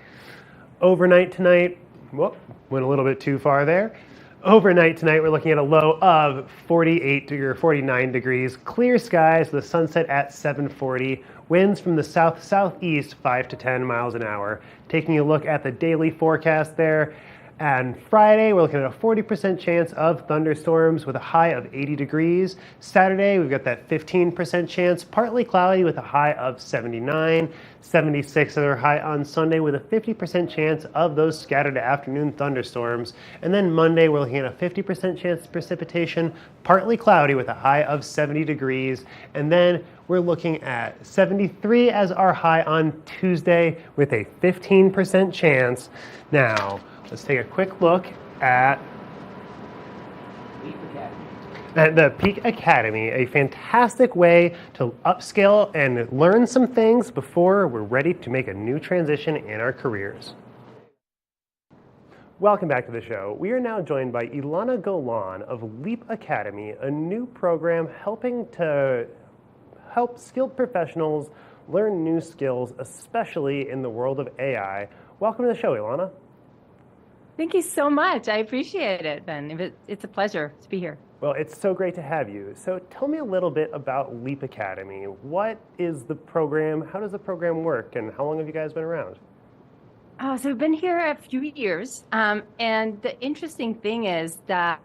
Overnight tonight, whoop, went a little bit too far there. Overnight tonight, we're looking at a low of 48 or 49 degrees. Clear skies with a sunset at 7:40. Winds from the south-southeast 5 to 10 miles an hour. Taking a look at the daily forecast there. And Friday, we're looking at a 40% chance of thunderstorms with a high of 80 degrees. Saturday, we've got that 15% chance, partly cloudy with a high of 79. 76 at our high on Sunday with a 50% chance of those scattered afternoon thunderstorms. And then Monday, we're looking at a 50% chance of precipitation, partly cloudy with a high of 70 degrees. And then we're looking at 73 as our high on Tuesday with a 15% chance. Now, let's take a quick look at the Peak Academy, a fantastic way to upskill and learn some things before we're ready to make a new transition in our careers. Welcome back to the show. We are now joined by Ilana Golan of Leap Academy, a new program helping to help skilled professionals learn new skills, especially in the world of AI. Welcome to the show, Ilana. Thank you so much. I appreciate it, Ben. It's a pleasure to be here. Well, it's so great to have you. So tell me a little bit about Leap Academy. What is the program? How does the program work? And how long have you guys been around? So we've been here a few years. And the interesting thing is that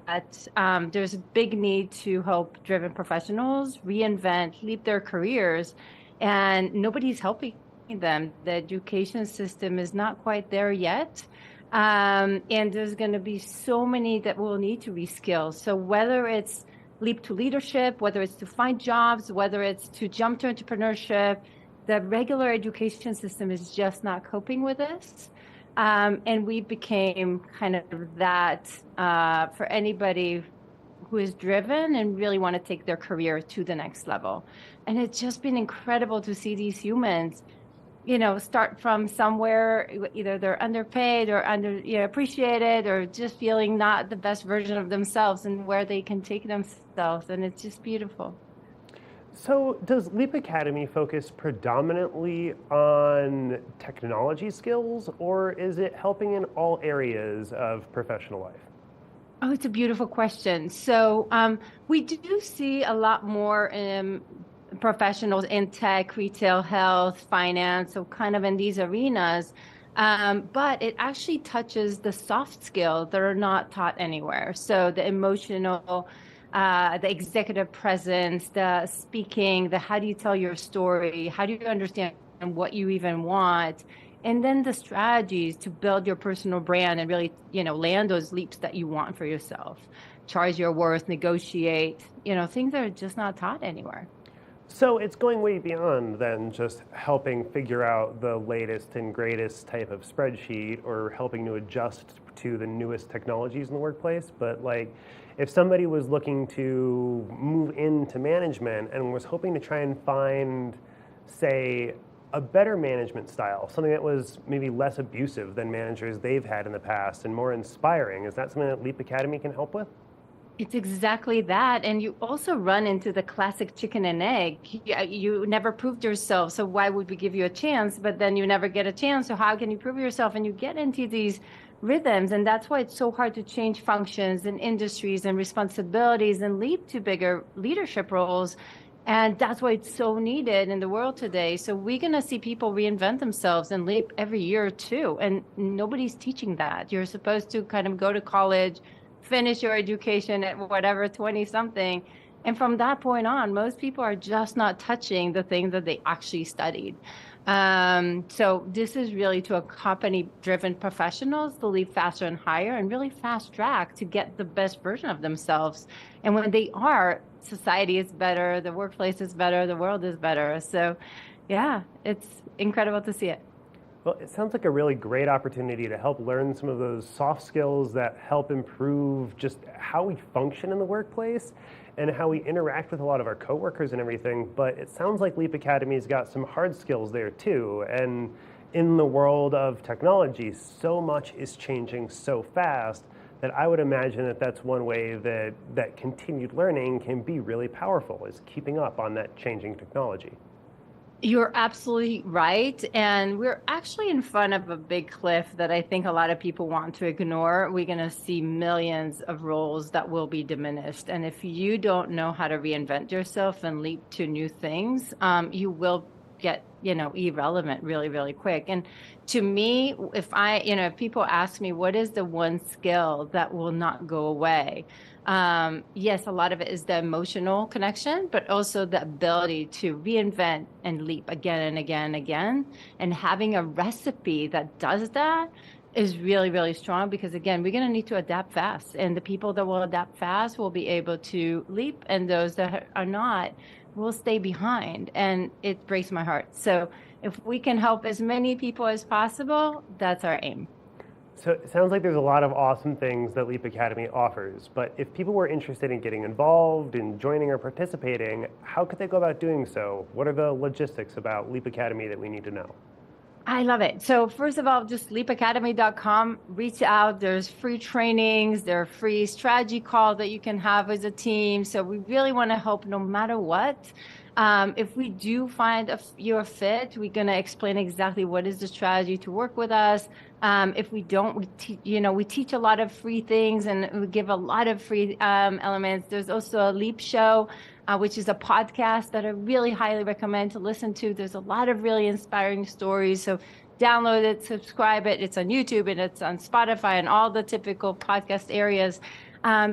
there's a big need to help driven professionals reinvent, leap their careers, and nobody's helping them. The education system is not quite there yet. And there's going to be so many that will need to reskill. So whether it's leap to leadership, whether it's to find jobs, whether it's to jump to entrepreneurship, the regular education system is just not coping with this. And we became kind of that for anybody who is driven and really want to take their career to the next level. And it's just been incredible to see these humans, start from somewhere, either they're underpaid or appreciated, or just feeling not the best version of themselves, and where they can take themselves. And it's just beautiful. So does Leap Academy focus predominantly on technology skills, or is it helping in all areas of professional life? Oh, it's a beautiful question. So we do see a lot more professionals in tech, retail, health, finance, so kind of in these arenas. But it actually touches the soft skills that are not taught anywhere. So the emotional, the executive presence, the speaking, the how do you tell your story, how do you understand what you even want, and then the strategies to build your personal brand and really, land those leaps that you want for yourself. Charge your worth, negotiate, things that are just not taught anywhere. So it's going way beyond than just helping figure out the latest and greatest type of spreadsheet or helping to adjust to the newest technologies in the workplace. But like, if somebody was looking to move into management and was hoping to try and find, say, a better management style, something that was maybe less abusive than managers they've had in the past and more inspiring, is that something that Leap Academy can help with? It's exactly that. And you also run into the classic chicken and egg. You never proved yourself, so why would we give you a chance? But then you never get a chance, so how can you prove yourself? And you get into these rhythms, and that's why it's so hard to change functions and industries and responsibilities and leap to bigger leadership roles. And that's why it's so needed in the world today. So we're going to see people reinvent themselves and leap every year or two. And nobody's teaching that. You're supposed to kind of go to college, finish your education at whatever, 20 something. And from that point on, most people are just not touching the things that they actually studied. So this is really to accompany driven professionals to leap faster and higher and really fast track to get the best version of themselves. And when they are, society is better, the workplace is better, the world is better. So yeah, it's incredible to see it. Well, it sounds like a really great opportunity to help learn some of those soft skills that help improve just how we function in the workplace and how we interact with a lot of our coworkers and everything. But it sounds like Leap Academy's got some hard skills there too. And in the world of technology, so much is changing so fast that I would imagine that that's one way that continued learning can be really powerful, is keeping up on that changing technology. You're absolutely right. And we're actually in front of a big cliff that I think a lot of people want to ignore. We're going to see millions of roles that will be diminished. And if you don't know how to reinvent yourself and leap to new things, you will get, irrelevant really, really quick. And to me, if people ask me, what is the one skill that will not go away? Yes, a lot of it is the emotional connection, but also the ability to reinvent and leap again and again and again. And having a recipe that does that is really, really strong, because again, we're going to need to adapt fast. And the people that will adapt fast will be able to leap, and those that are not will stay behind. And it breaks my heart. So if we can help as many people as possible, that's our aim. So it sounds like there's a lot of awesome things that Leap Academy offers, but if people were interested in getting involved, in joining or participating, how could they go about doing so? What are the logistics about Leap Academy that we need to know? I love it. So first of all, just leapacademy.com, reach out. There's free trainings, there are free strategy calls that you can have as a team. So we really want to help no matter what. If we do find you're fit, we're going to explain exactly what is the strategy to work with us. If we don't, we teach a lot of free things, and we give a lot of free elements. There's also a Leap Show, which is a podcast that I really highly recommend to listen to. There's a lot of really inspiring stories. So download it, subscribe it. It's on YouTube and it's on Spotify and all the typical podcast areas.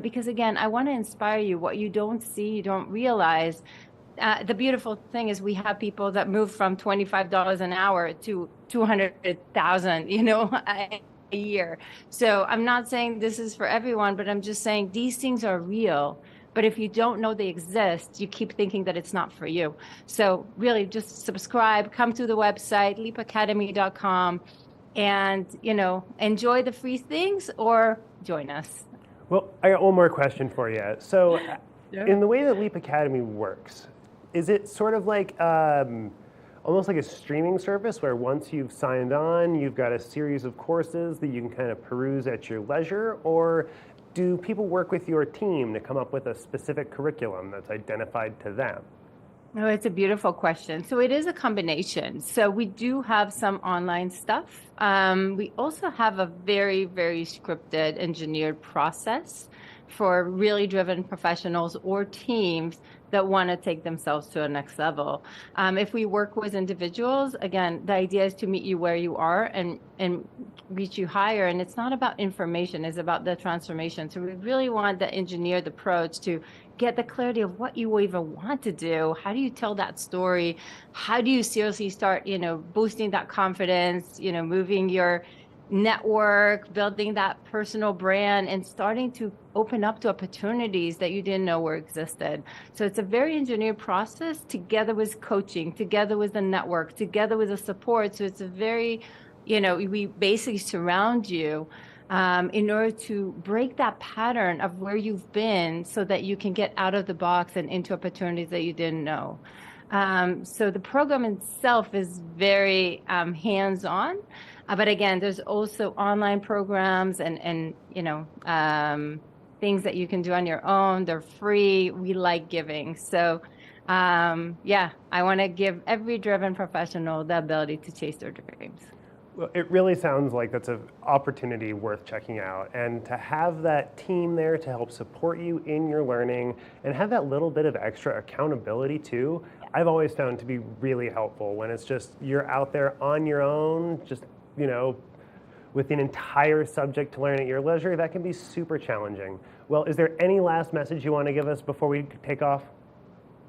Because again, I want to inspire you. What you don't see, you don't realize. The beautiful thing is we have people that move from $25 an hour to $200,000, a year. So I'm not saying this is for everyone, but I'm just saying these things are real. But if you don't know they exist, you keep thinking that it's not for you. So really just subscribe, come to the website, leapacademy.com, and, enjoy the free things or join us. Well, I got one more question for you. So, Yeah. in the way that Leap Academy works, is it sort of like almost like a streaming service where once you've signed on, you've got a series of courses that you can kind of peruse at your leisure? Or do people work with your team to come up with a specific curriculum that's identified to them? No, it's a beautiful question. So it is a combination. So we do have some online stuff. We also have a very, very scripted, engineered process for really driven professionals or teams that want to take themselves to a next level. If we work with individuals, again, the idea is to meet you where you are and reach you higher. And it's not about information, it's about the transformation. So we really want the engineered approach to get the clarity of what you even want to do. How do you tell that story? How do you seriously start, boosting that confidence, moving your network, building that personal brand, and starting to open up to opportunities that you didn't know were existed. So it's a very engineered process together with coaching, together with the network, together with the support. So it's a very, we basically surround you in order to break that pattern of where you've been so that you can get out of the box and into opportunities that you didn't know. So the program itself is very hands-on. But again, there's also online programs and things that you can do on your own. They're free. We like giving. So I want to give every driven professional the ability to chase their dreams. Well, it really sounds like that's an opportunity worth checking out. And to have that team there to help support you in your learning and have that little bit of extra accountability too, I've always found to be really helpful when it's just you're out there on your own, just with an entire subject to learn at your leisure. That can be super challenging. Well, is there any last message you want to give us before we take off?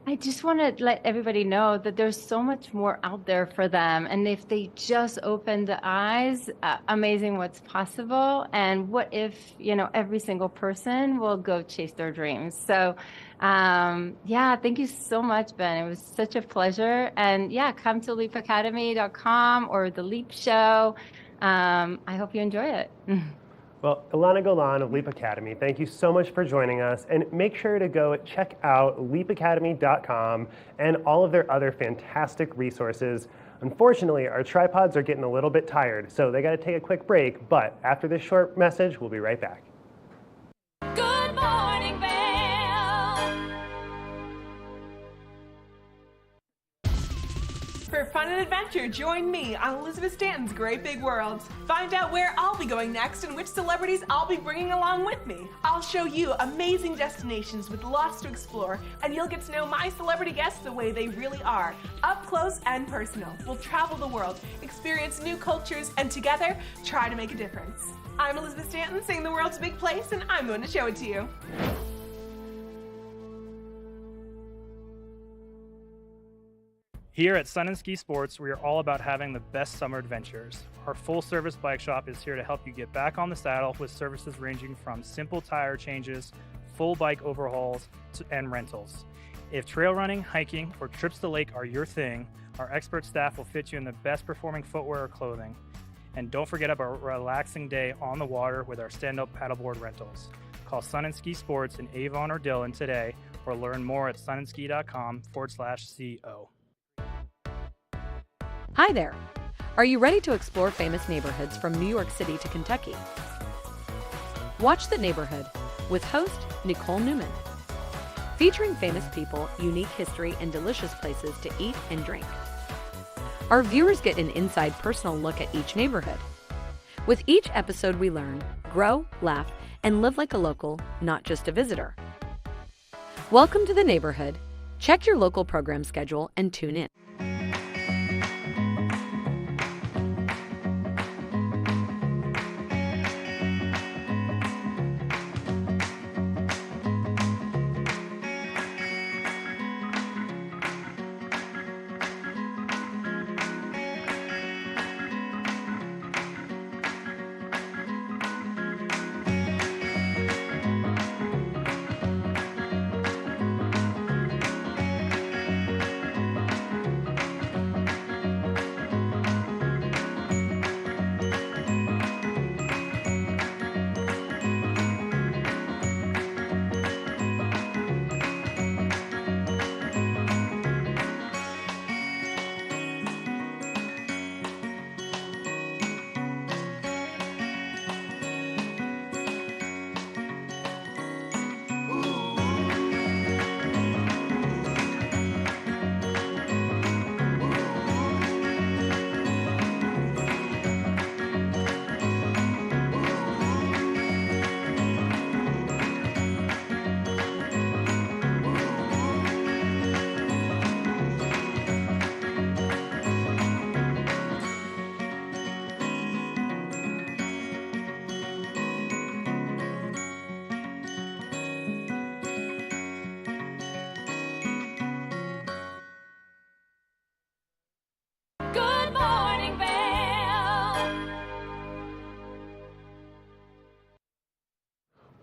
I just want to let everybody know that there's so much more out there for them. And if they just open the eyes, amazing what's possible. And what if, every single person will go chase their dreams. So, thank you so much, Ben. It was such a pleasure. And come to leapacademy.com or the Leap Show. I hope you enjoy it. Well, Ilana Golan of Leap Academy, thank you so much for joining us. And make sure to go check out leapacademy.com and all of their other fantastic resources. Unfortunately, our tripods are getting a little bit tired, so they got to take a quick break. But after this short message, we'll be right back. Good morning, Vail. For fun and adventure, join me on Elizabeth Stanton's Great Big World. Find out where I'll be going next and which celebrities I'll be bringing along with me. I'll show you amazing destinations with lots to explore, and you'll get to know my celebrity guests the way they really are, up close and personal. We'll travel the world, experience new cultures, and together, try to make a difference. I'm Elizabeth Stanton, saying the world's a big place, and I'm going to show it to you. Here at Sun & Ski Sports, we are all about having the best summer adventures. Our full-service bike shop is here to help you get back on the saddle with services ranging from simple tire changes, full bike overhauls, and rentals. If trail running, hiking, or trips to the lake are your thing, our expert staff will fit you in the best performing footwear or clothing. And don't forget about a relaxing day on the water with our stand-up paddleboard rentals. Call Sun & Ski Sports in Avon or Dillon today or learn more at sunandski.com/CO. Hi there. Are you ready to explore famous neighborhoods from New York City to Kentucky? Watch The Neighborhood with host Nicole Newman. Featuring famous people, unique history, and delicious places to eat and drink. Our viewers get an inside personal look at each neighborhood. With each episode we learn, grow, laugh, and live like a local, not just a visitor. Welcome to The Neighborhood. Check your local program schedule and tune in.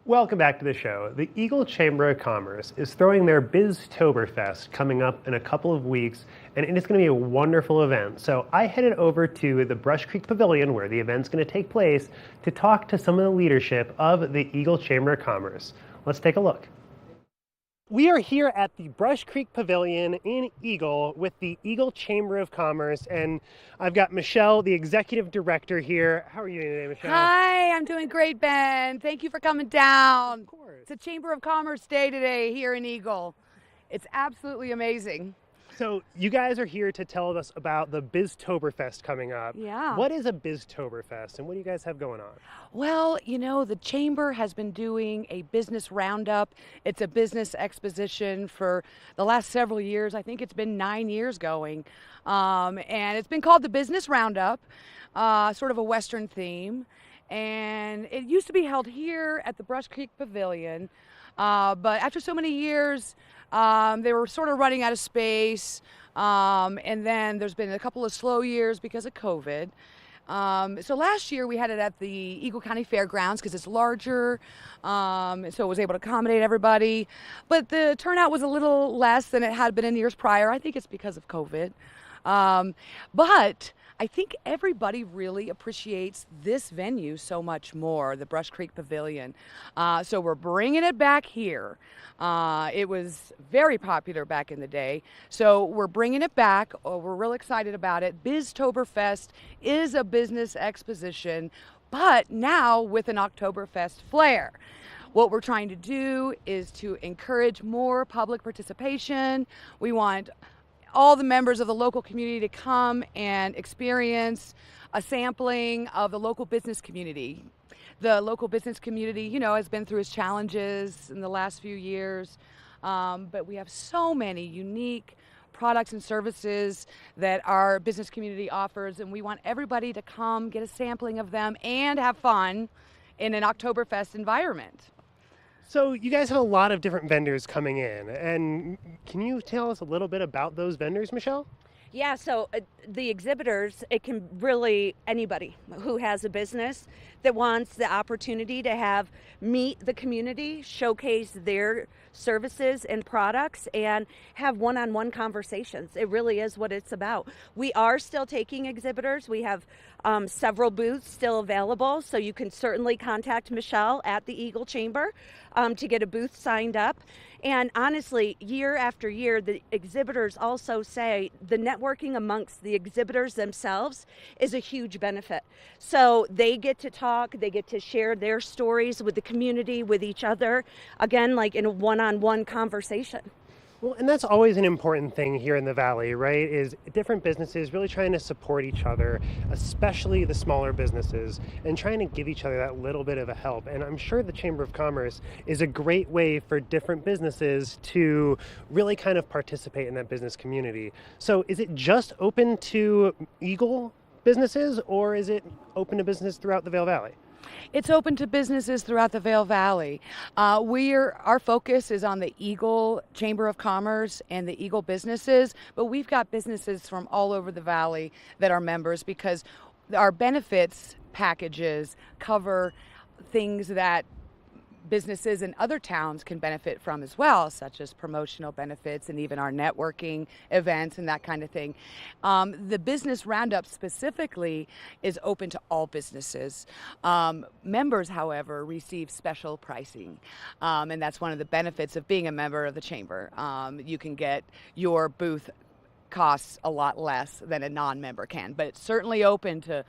Welcome back to the show. The Eagle Chamber of Commerce is throwing their Biztoberfest coming up in a couple of weeks, and it is going to be a wonderful event. So I headed over to the Brush Creek Pavilion, where the event's going to take place, to talk to some of the leadership of the Eagle Chamber of Commerce. Let's take a look. We are here at the Brush Creek Pavilion in Eagle with the Eagle Chamber of Commerce, and I've got Michelle, the executive director here. How are you today, Michelle? Hi, I'm doing great, Ben. Thank you for coming down. Of course. It's a Chamber of Commerce Day today here in Eagle. It's absolutely amazing. So you guys are here to tell us about the Biztoberfest coming up. Yeah. What is a Biztoberfest and what do you guys have going on? Well, you know, the Chamber has been doing a business roundup. It's a business exposition for the last several years. I think it's been 9 years going. And it's been called the Business Roundup, sort of a Western theme. And it used to be held here at the Brush Creek Pavilion. But after so many years, they were sort of running out of space, and then there's been a couple of slow years because of COVID. So last year we had it at the Eagle County Fairgrounds because it's larger, so it was able to accommodate everybody. But the turnout was a little less than it had been in years prior. I think it's because of COVID. But I think everybody really appreciates this venue so much more, the Brush Creek Pavilion. So we're bringing it back here. It was very popular back in the day. So we're bringing it back. We're real excited about it. Biztoberfest is a business exposition, but now with an Oktoberfest flair. What we're trying to do is to encourage more public participation. We want all the members of the local community to come and experience a sampling of the local business community. The local business community, you know, has been through its challenges in the last few years, but we have so many unique products and services that our business community offers, and we want everybody to come get a sampling of them and have fun in an Oktoberfest environment. So you guys have a lot of different vendors coming in, and can you tell us a little bit about those vendors, Michelle? Yeah, so the exhibitors, it can really anybody who has a business that wants the opportunity to meet the community, showcase their services and products, and have one-on-one conversations. It really is what it's about. We are still taking exhibitors. We have several booths still available, so you can certainly contact Michelle at the Eagle Chamber to get a booth signed up. And honestly, year after year, the exhibitors also say the networking amongst the exhibitors themselves is a huge benefit. So they get to talk, they get to share their stories with the community, with each other, again, like in a one-on-one conversation. Well, and that's always an important thing here in the Valley, right? Is different businesses really trying to support each other, especially the smaller businesses, and trying to give each other that little bit of a help. And I'm sure the Chamber of Commerce is a great way for different businesses to really kind of participate in that business community. So is it just open to Eagle businesses, or is it open to business throughout the Vail Valley? It's open to businesses throughout the Vail Valley. Our focus is on the Eagle Chamber of Commerce and the Eagle businesses, but we've got businesses from all over the valley that are members because our benefits packages cover things that businesses in other towns can benefit from as well, such as promotional benefits and even our networking events and that kind of thing. The business roundup specifically is open to all businesses. Members, however, receive special pricing, and that's one of the benefits of being a member of the chamber. You can get your booth costs a lot less than a non-member can, but it's certainly open to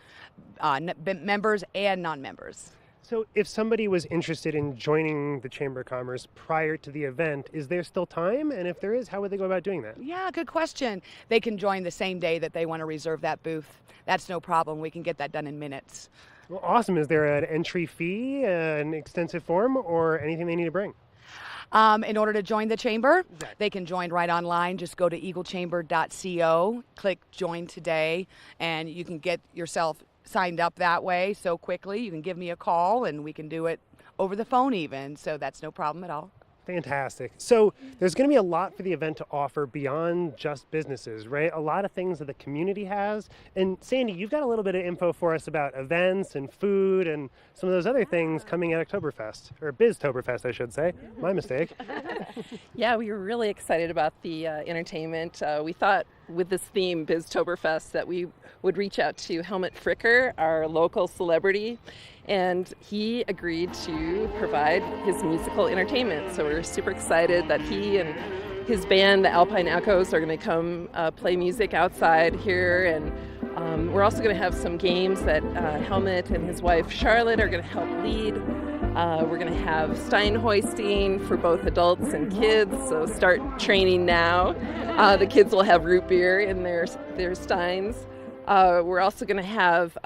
members and non-members. So if somebody was interested in joining the Chamber of Commerce prior to the event, is there still time? And if there is, how would they go about doing that? Yeah, good question. They can join the same day that they want to reserve that booth. That's no problem. We can get that done in minutes. Well, awesome. Is there an entry fee, an extensive form, or anything they need to bring? In order to join the chamber, they can join right online. Just go to eaglechamber.co, click join today, and you can get yourself signed up that way so quickly. You can give me a call and we can do it over the phone even, so that's no problem at all. Fantastic. So there's going to be a lot for the event to offer beyond just businesses, right? A lot of things that the community has. And Sandy, you've got a little bit of info for us about events and food and some of those other things coming at Oktoberfest, or Biztoberfest, I should say. My mistake. Yeah, we were really excited about the entertainment. We thought with this theme, Biztoberfest, that we would reach out to Helmut Fricker, our local celebrity, and he agreed to provide his musical entertainment. So we're super excited that he and his band, the Alpine Echoes, are going to come play music outside here. And we're also going to have some games that Helmut and his wife Charlotte are going to help lead. We're going to have stein hoisting for both adults and kids, so start training now. The kids will have root beer in their steins. We're also going to have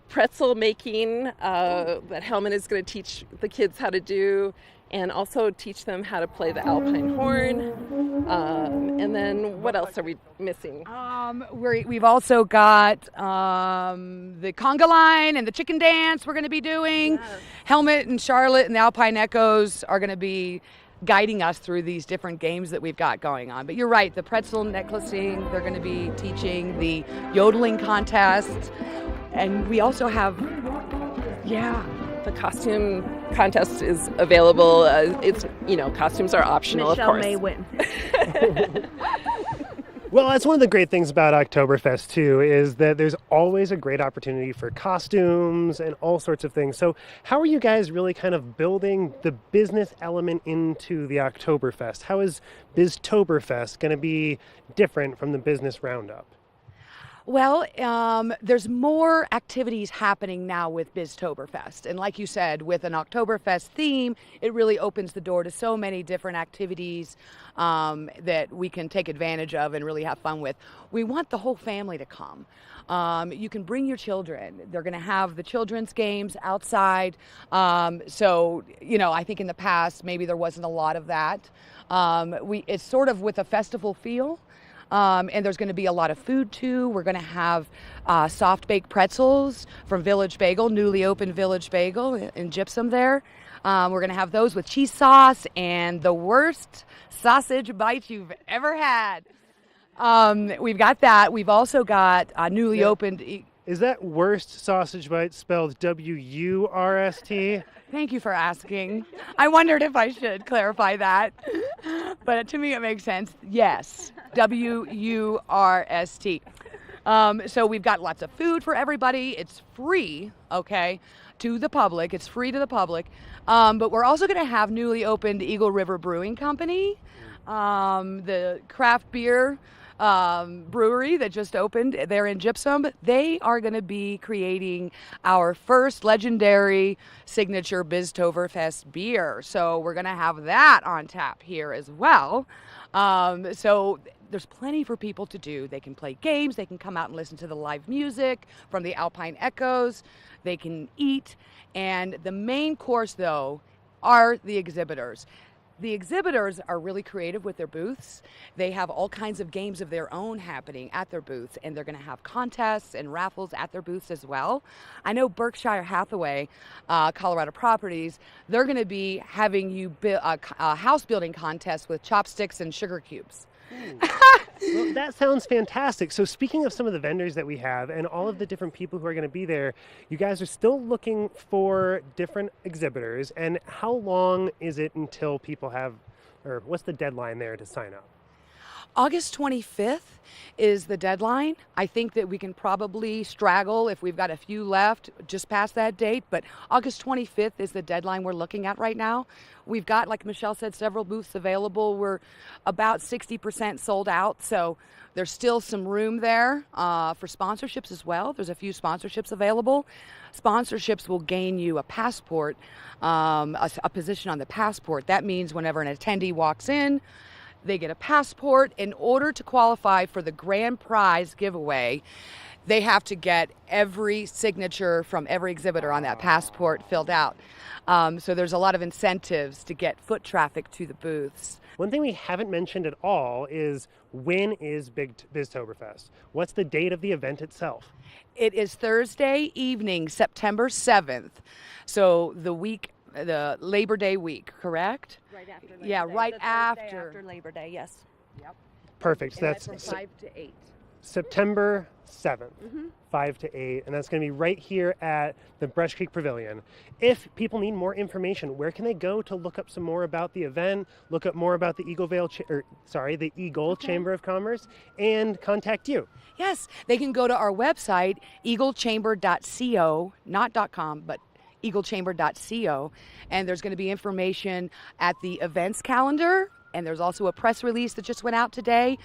pretzel making that Helmut is going to teach the kids how to do, and also teach them how to play the alpine horn. And then what else are we missing? We've also got the conga line and the chicken dance we're going to be doing. Yes. Helmut and Charlotte and the Alpine Echoes are going to be guiding us through these different games that we've got going on. But you're right, the pretzel necklacing, they're going to be teaching the yodeling contest. And we also have, the costume contest is available. It's, costumes are optional, Michelle of course. may win. Well, that's one of the great things about Oktoberfest, too, is that there's always a great opportunity for costumes and all sorts of things. So how are you guys really kind of building the business element into the Oktoberfest? How is Biztoberfest going to be different from the business roundup? Well, there's more activities happening now with Biztoberfest. And like you said, with an Oktoberfest theme, it really opens the door to so many different activities that we can take advantage of and really have fun with. We want the whole family to come. You can bring your children. They're going to have the children's games outside. So, I think in the past, maybe there wasn't a lot of that. It's sort of with a festival feel. And there's going to be a lot of food too. We're going to have soft baked pretzels from Village Bagel, newly opened Village Bagel in Gypsum there. We're going to have those with cheese sauce and the worst sausage bite you've ever had. We've got that. We've also got newly opened. Is that worst sausage bite spelled W-U-R-S-T? Thank you for asking. I wondered if I should clarify that. But to me, it makes sense. Yes, W-U-R-S-T. So we've got lots of food for everybody. It's free, to the public. It's free to the public. But we're also going to have newly opened Eagle River Brewing Company, the craft beer brewery that just opened there in Gypsum. They are going to be creating our first legendary signature Biztoberfest beer. So we're going to have that on tap here as well. So there's plenty for people to do. They can play games. They can come out and listen to the live music from the Alpine Echoes. They can eat. And the main course, though, are the exhibitors. The exhibitors are really creative with their booths. They have all kinds of games of their own happening at their booths, and they're going to have contests and raffles at their booths as well. I know Berkshire Hathaway, Colorado Properties, they're going to be having you build a house building contest with chopsticks and sugar cubes. Well, that sounds fantastic. So speaking of some of the vendors that we have and all of the different people who are going to be there, you guys are still looking for different exhibitors. And how long is it until people have, or what's the deadline there to sign up? August 25th is the deadline. I think that we can probably straggle if we've got a few left just past that date, but August 25th is the deadline we're looking at right now. We've got, like Michelle said, several booths available. We're about 60% sold out, so there's still some room there for sponsorships as well. There's a few sponsorships available. Sponsorships will gain you a passport, a position on the passport. That means whenever an attendee walks in, they get a passport. In order to qualify for the grand prize giveaway, they have to get every signature from every exhibitor on that passport filled out. So there's a lot of incentives to get foot traffic to the booths. One thing we haven't mentioned at all is, when is Biztoberfest? What's the date of the event itself? It is Thursday evening, September 7th. So the week the Labor Day week, correct? Right after Labor Yeah, Day. right The Thursday after Labor Day, yes. Yep. Perfect. So And that's from 5 to 8. September 7th, Mhm. 5 to 8, and that's going to be right here at the Brush Creek Pavilion. If people need more information, where can they go to look up some more about the event, look up more about the the Eagle Chamber of Commerce, and contact you? Yes, they can go to our website, eaglechamber.co, not .com, but eaglechamber.co, and there's going to be information at the events calendar, and there's also a press release that just went out today.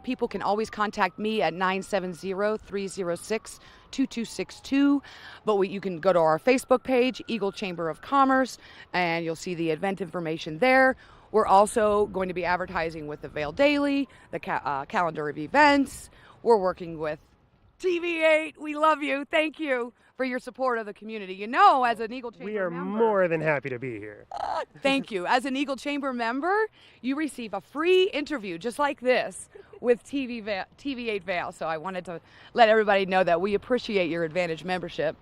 People can always contact me at 970-306-2262, but you can go to our Facebook page, Eagle Chamber of Commerce, and you'll see the event information there. We're also going to be advertising with the Vail Daily, the calendar of events. We're working with TV8. We love you. Thank you for your support of the community. You know, as an Eagle Chamber We are member, more than happy to be here. thank you. As an Eagle Chamber member, you receive a free interview just like this with TV8 Vail. So I wanted to let everybody know that we appreciate your Advantage membership.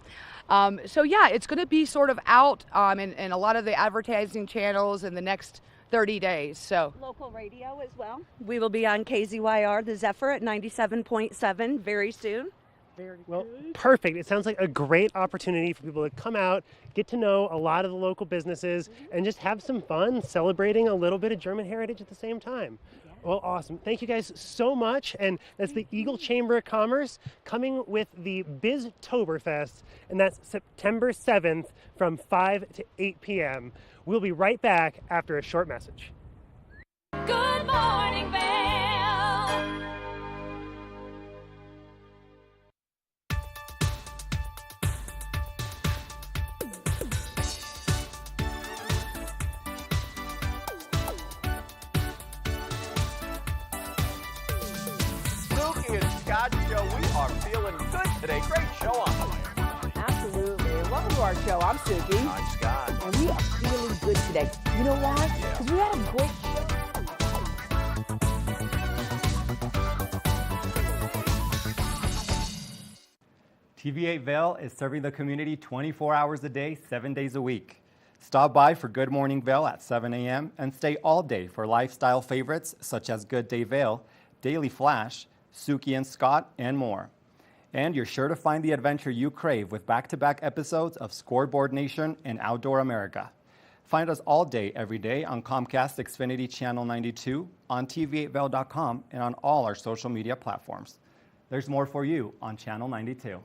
So yeah, it's going to be sort of out in a lot of the advertising channels in the next 30 days. So Local radio as well. We will be on KZYR, the Zephyr at 97.7 very soon. Well, perfect. It sounds like a great opportunity for people to come out, get to know a lot of the local businesses, and just have some fun celebrating a little bit of German heritage at the same time. Well, awesome. Thank you guys so much. And that's the Eagle Chamber of Commerce coming with the Biztoberfest, and that's September 7th from 5 to 8 p.m. We'll be right back after a short message. Good morning, Vail. Suki and Scott show. We are feeling good today. Great show on the way. Absolutely. Welcome to our show. I'm Suki. I'm Scott. And we are feeling good today. You know why? Because we had a great show. TV8 Vail is serving the community 24 hours a day, 7 days a week. Stop by for Good Morning Vail at 7 a.m. and stay all day for lifestyle favorites such as Good Day Vail, Daily Flash, Suki and Scott, and more. And you're sure to find the adventure you crave with back-to-back episodes of Scoreboard Nation and Outdoor America. Find us all day, every day on Comcast Xfinity Channel 92, on TV8Vail.com, and on all our social media platforms. There's more for you on Channel 92.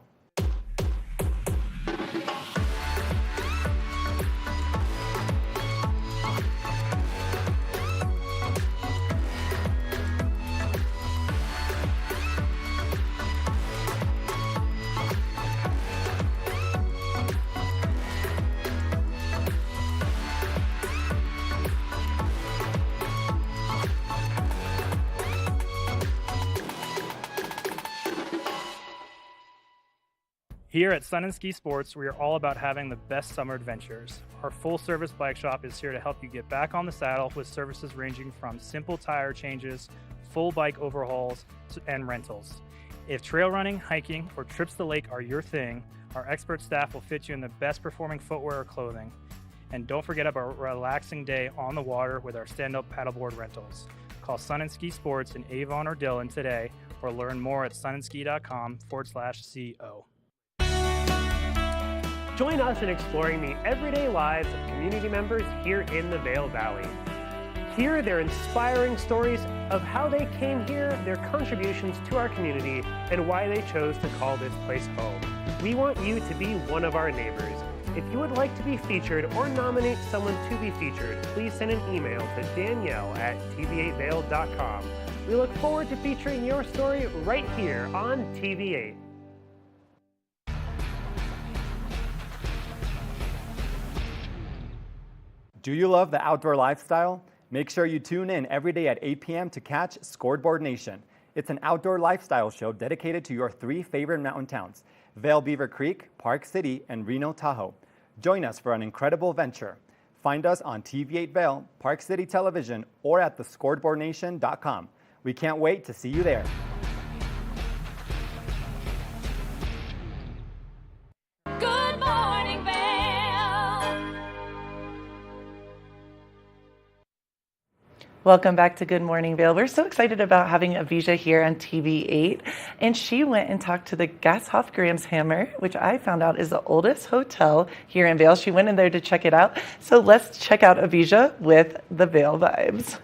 Here at Sun and Ski Sports, we are all about having the best summer adventures. Our full-service bike shop is here to help you get back on the saddle with services ranging from simple tire changes, full bike overhauls, and rentals. If trail running, hiking, or trips to the lake are your thing, our expert staff will fit you in the best performing footwear or clothing. And don't forget about a relaxing day on the water with our stand-up paddleboard rentals. Call Sun and Ski Sports in Avon or Dillon today, or learn more at sunandski.com/co. Join us in exploring the everyday lives of community members here in the Vail Valley. Hear their inspiring stories of how they came here, their contributions to our community, and why they chose to call this place home. We want you to be one of our neighbors. If you would like to be featured or nominate someone to be featured, please send an email to Danielle@tv8vail.com. We look forward to featuring your story right here on TV8. Do you love the outdoor lifestyle? Make sure you tune in every day at 8 p.m. to catch Scoreboard Nation. It's an outdoor lifestyle show dedicated to your 3 favorite mountain towns, Vail Beaver Creek, Park City, and Reno Tahoe. Join us for an incredible venture. Find us on TV8 Vail, Park City Television, or at thescoreboardnation.com. We can't wait to see you there. Good morning, Vail. Welcome back to Good Morning Vail. We're so excited about having Avisha here on TV8. And she went and talked to the Gasthof Gramshammer, which I found out is the oldest hotel here in Vail. She went in there to check it out. So let's check out Avisha with the Vail vibes.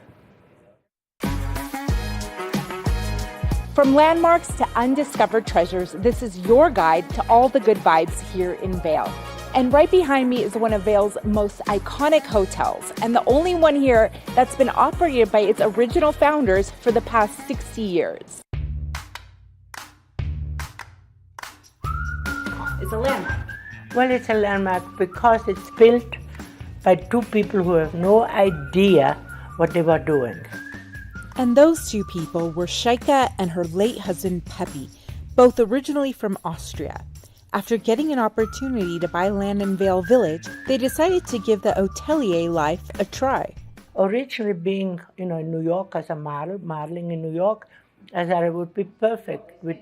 From landmarks to undiscovered treasures, this is your guide to all the good vibes here in Vail. And right behind me is one of Vail's most iconic hotels, and the only one here that's been operated by its original founders for the past 60 years. It's a landmark. Well, it's a landmark because it's built by two people who have no idea what they were doing. And those two people were Shaika and her late husband Pepe, both originally from Austria. After getting an opportunity to buy land in Vail Village, they decided to give the hotelier life a try. Originally being, in New York as a modeling in New York, I thought it would be perfect. With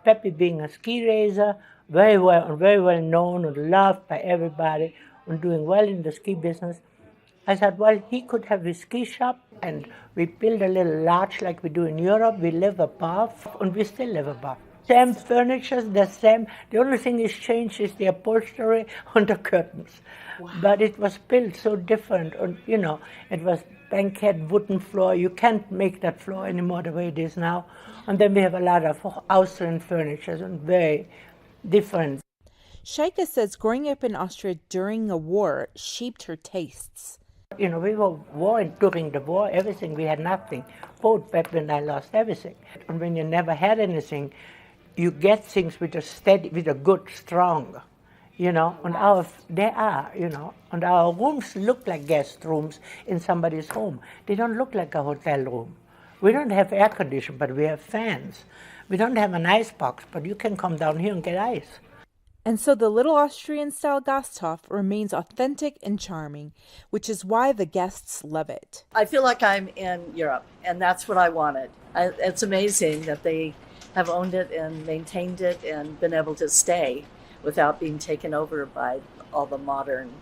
Pepe being a ski racer, very well known and loved by everybody, and doing well in the ski business, I thought, well, he could have his ski shop, and we build a little lodge like we do in Europe. We live above, and we still live above. Same furniture, the same. The only thing is changed is the upholstery on the curtains. Wow. But it was built so different. And, it was banquette wooden floor. You can't make that floor anymore the way it is now. And then we have a lot of Austrian furniture and very different. Shaika says growing up in Austria during a war shaped her tastes. We were during the war, everything. We had nothing. Both Pepe and I lost everything. And when you never had anything, you get things with a good, strong, and and our rooms look like guest rooms in somebody's home. They don't look like a hotel room. We don't have air conditioning, but we have fans. We don't have an ice box, but you can come down here and get ice. And so the little Austrian-style Gasthof remains authentic and charming, which is why the guests love it. I feel like I'm in Europe, and that's what I wanted. It's amazing that they have owned it and maintained it and been able to stay without being taken over by all the modern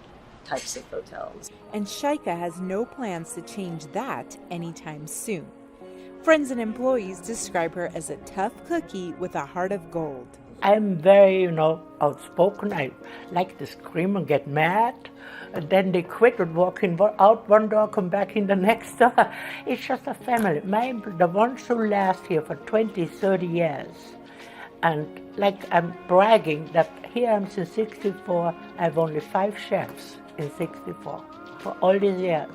types of hotels. And Shaika has no plans to change that anytime soon. Friends and employees describe her as a tough cookie with a heart of gold. I'm very, outspoken. I like to scream and get mad. And then they quit and walk out one door, come back in the next door. It's just a family. The ones who last here for 20, 30 years. And I'm bragging that here I'm since 64. I have only 5 chefs in 64 for all these years.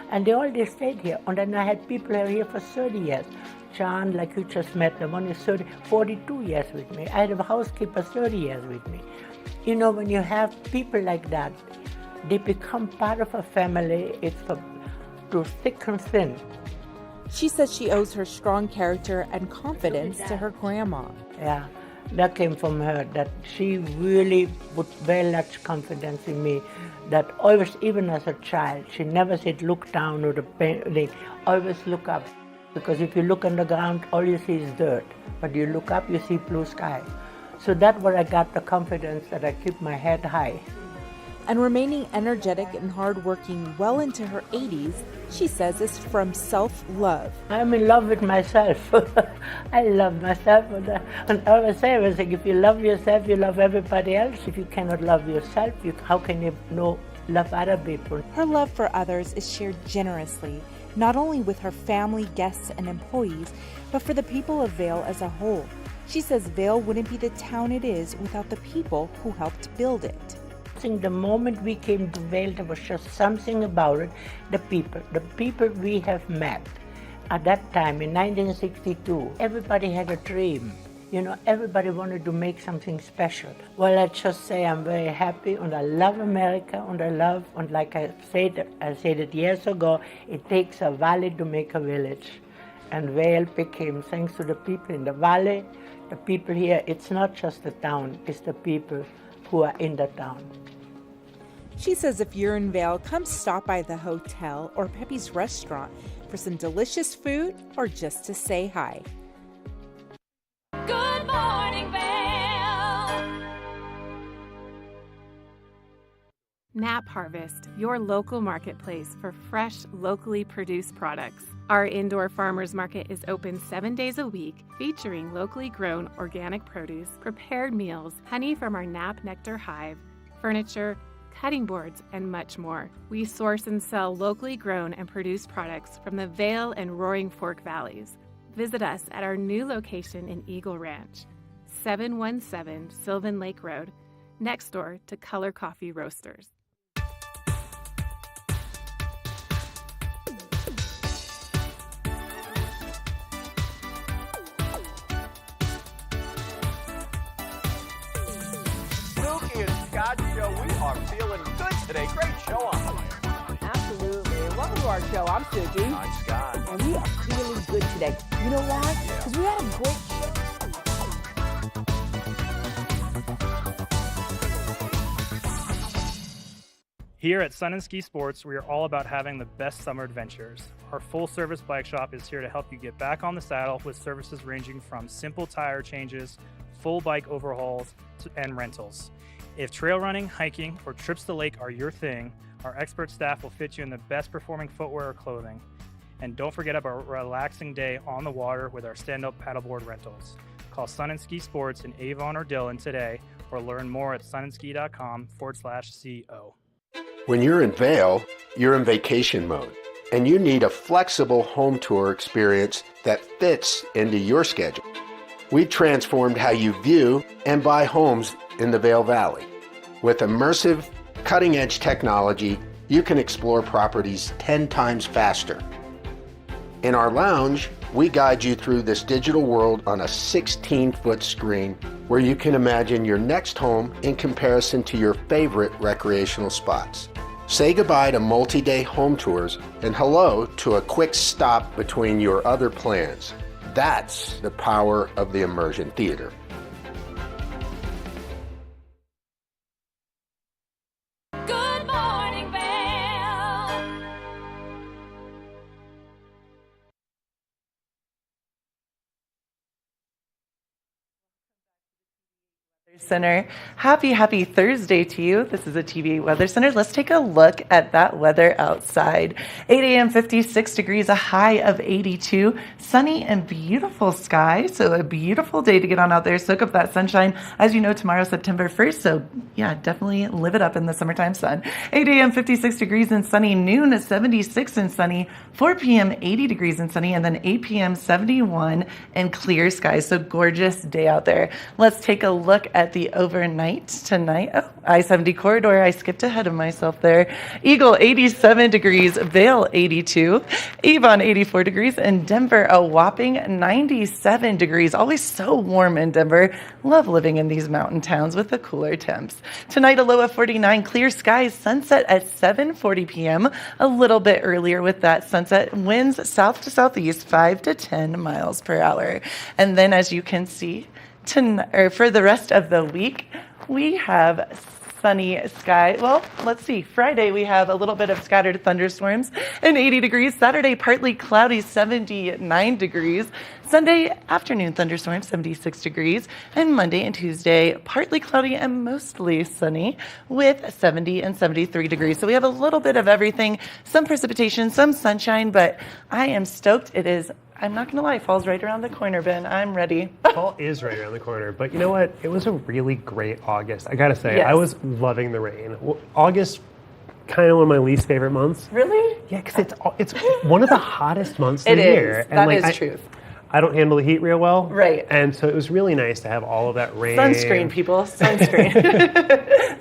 And they all stayed here. And then I had people who are here for 30 years. John, like you just met, the one is 42 years with me. I had a housekeeper 30 years with me. When you have people like that, they become part of a family. It's through thick and thin. She says she owes her strong character and confidence to her grandma. Yeah, that came from her, that she really put very much confidence in me. That always, even as a child, she never said look down or they always look up. Because if you look on the ground, all you see is dirt. But you look up, you see blue sky. So that's where I got the confidence that I keep my head high. And remaining energetic and hardworking well into her 80s, she says is from self-love. I'm in love with myself. I love myself. And I always say, if you love yourself, you love everybody else. If you cannot love yourself, how can you love other people? Her love for others is shared generously, not only with her family, guests, and employees, but for the people of Vail as a whole. She says Vail wouldn't be the town it is without the people who helped build it. The moment we came to Vail, there was just something about it, the people we have met. At that time, in 1962, everybody had a dream. Everybody wanted to make something special. Well, I just say I'm very happy, and I love America, and like I said it years ago, it takes a valley to make a village. And Vail became, thanks to the people in the valley, the people here, it's not just the town, it's the people who are in the town. She says if you're in Vail, come stop by the hotel or Pepe's restaurant for some delicious food or just to say hi. Good morning, Vail. Nap Harvest, your local marketplace for fresh, locally produced products. Our indoor farmers market is open 7 days a week, featuring locally grown organic produce, prepared meals, honey from our Nap Nectar hive, furniture, cutting boards, and much more. We source and sell locally grown and produced products from the Vail and Roaring Fork Valleys. Visit us at our new location in Eagle Ranch, 717 Sylvan Lake Road, next door to Color Coffee Roasters. Spooky and Scott Show, we are feeling good today. Great show on the way. Absolutely. Welcome to our show. I'm Suki. I'm Scott. And we are feeling good today. You know why? Because we had a great show. Here at Sun and Ski Sports, we are all about having the best summer adventures. Our full-service bike shop is here to help you get back on the saddle with services ranging from simple tire changes, full bike overhauls, and rentals. If trail running, hiking, or trips to the lake are your thing, our expert staff will fit you in the best performing footwear or clothing. And don't forget about a relaxing day on the water with our stand-up paddleboard rentals. Call Sun and Ski Sports in Avon or Dillon today, or learn more at sunandski.com/CO. When you're in Vail, you're in vacation mode, and you need a flexible home tour experience that fits into your schedule. We've transformed how you view and buy homes in the Vail Valley. With immersive, cutting-edge technology, you can explore properties 10 times faster. In our lounge, we guide you through this digital world on a 16-foot screen where you can imagine your next home in comparison to your favorite recreational spots. Say goodbye to multi-day home tours and hello to a quick stop between your other plans. That's the power of the immersion theater. Good morning, Vail. Center. Happy Thursday to you. This is a TVA Weather Center. Let's take a look at that weather outside. 8 a.m. 56 degrees, a high of 82, sunny and beautiful sky. So a beautiful day to get on out there, soak up that sunshine. As you know, tomorrow, September 1st. So yeah, definitely live it up in the summertime sun. 8 a.m. 56 degrees and sunny, noon at 76 and sunny, 4 p.m. 80 degrees and sunny, and then 8 p.m. 71 and clear skies. So gorgeous day out there. Let's take a look at the overnight tonight. Oh, I-70 corridor. I skipped ahead of myself there. Eagle 87 degrees, Vail 82, Avon 84 degrees, and Denver a whopping 97 degrees. Always so warm in Denver. Love living in these mountain towns with the cooler temps. Tonight a low of 49, clear skies, sunset at 7:40 p.m. A little bit earlier with that sunset. Winds south to southeast 5 to 10 miles per hour. And then as you can see, for the rest of the week, we have sunny sky. Well, let's see. Friday, we have a little bit of scattered thunderstorms and 80 degrees. Saturday, partly cloudy, 79 degrees. Sunday, afternoon thunderstorms, 76 degrees. And Monday and Tuesday, partly cloudy and mostly sunny with 70 and 73 degrees. So we have a little bit of everything, some precipitation, some sunshine, but I am stoked. It is, I'm not going to lie, fall's right around the corner, Ben. I'm ready. Fall is right around the corner, but you know what? It was a really great August. I gotta say, Yes. I was loving the rain. August, kind of one of my least favorite months. Really? Yeah, because it's one of the hottest months of It the is. year. That is truth. I don't handle the heat real well. Right. And so it was really nice to have all of that rain. Sunscreen, people. Sunscreen.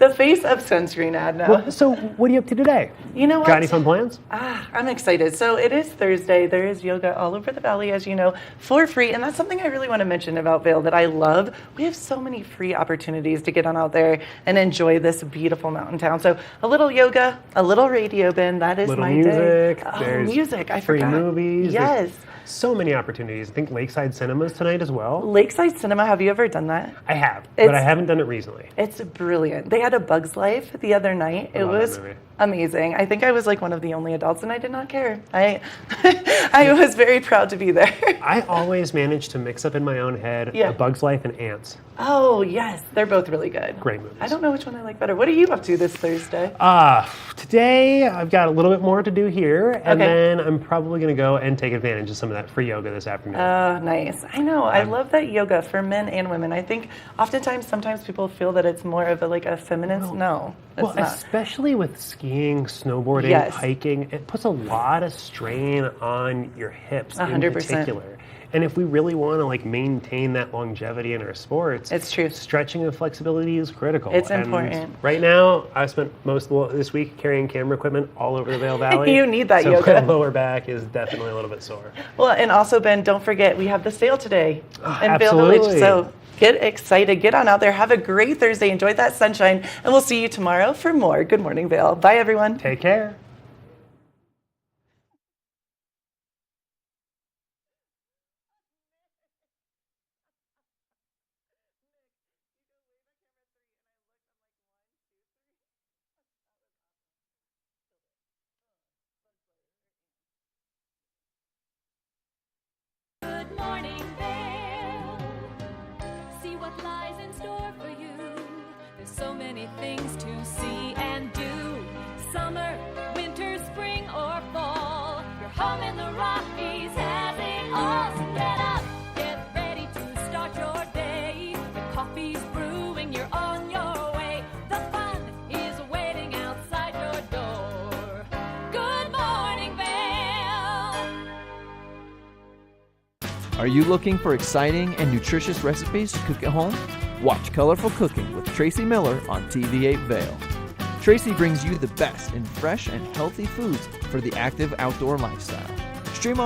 The face of sunscreen ad now. Well, so what are you up to today? You know what? Got any fun plans? I'm excited. So it is Thursday. There is yoga all over the valley, as you know, for free. And that's something I really want to mention about Vail that I love. We have so many free opportunities to get on out there and enjoy this beautiful mountain town. So a little yoga, a little radio, Ben. That is Little my music. day. There's music. I free forgot. movies. Yes. There's so many opportunities. I think Lakeside Cinema's tonight as well. Lakeside Cinema. Have you ever done that? I have, but I haven't done it recently. It's brilliant. They had a Bug's Life the other night. I It love that was movie. Amazing. I think I was like one of the only adults, and I did not care. I was very proud to be there. I always managed to mix up in my own head Yeah. A Bug's Life and Ants. Oh, yes. They're both really good. Great movies. I don't know which one I like better. What are you up to this Thursday? Today I've got a little bit more to do here, and Okay. then I'm probably going to go and take advantage of some of that free yoga this afternoon. Oh, nice. I know. I love that yoga for men and women. I think sometimes people feel that it's more of a feminist. No, it's Well, not. especially with skiing, snowboarding, Yes. hiking, it puts a lot of strain on your hips in 100%. particular. And if we really want to maintain that longevity in our sports, it's true. Stretching and flexibility is critical. It's And important. Right now, I spent most of this week carrying camera equipment all over the Vail Valley. You need that so yoga. my lower back is definitely a little bit sore. Well, and also, Ben, don't forget, we have the sale today in Vail absolutely. Village. So get excited. Get on out there. Have a great Thursday. Enjoy that sunshine. And we'll see you tomorrow for more Good Morning Vail. Bye, everyone. Take care. Good morning, Vail. See what lies in store for you. There's so many things to see and do. Summer, winter, spring, or fall. Your home in the Rockies has it all. So get up, get ready to start your day. The coffee's brewing, you're on your way. The fun is waiting outside your door. Good morning, Vail. Are you looking for exciting and nutritious recipes to cook at home? Watch Colorful Cooking with Tracy Miller on TV8 Vail. Tracy brings you the best in fresh and healthy foods for the active outdoor lifestyle. Stream on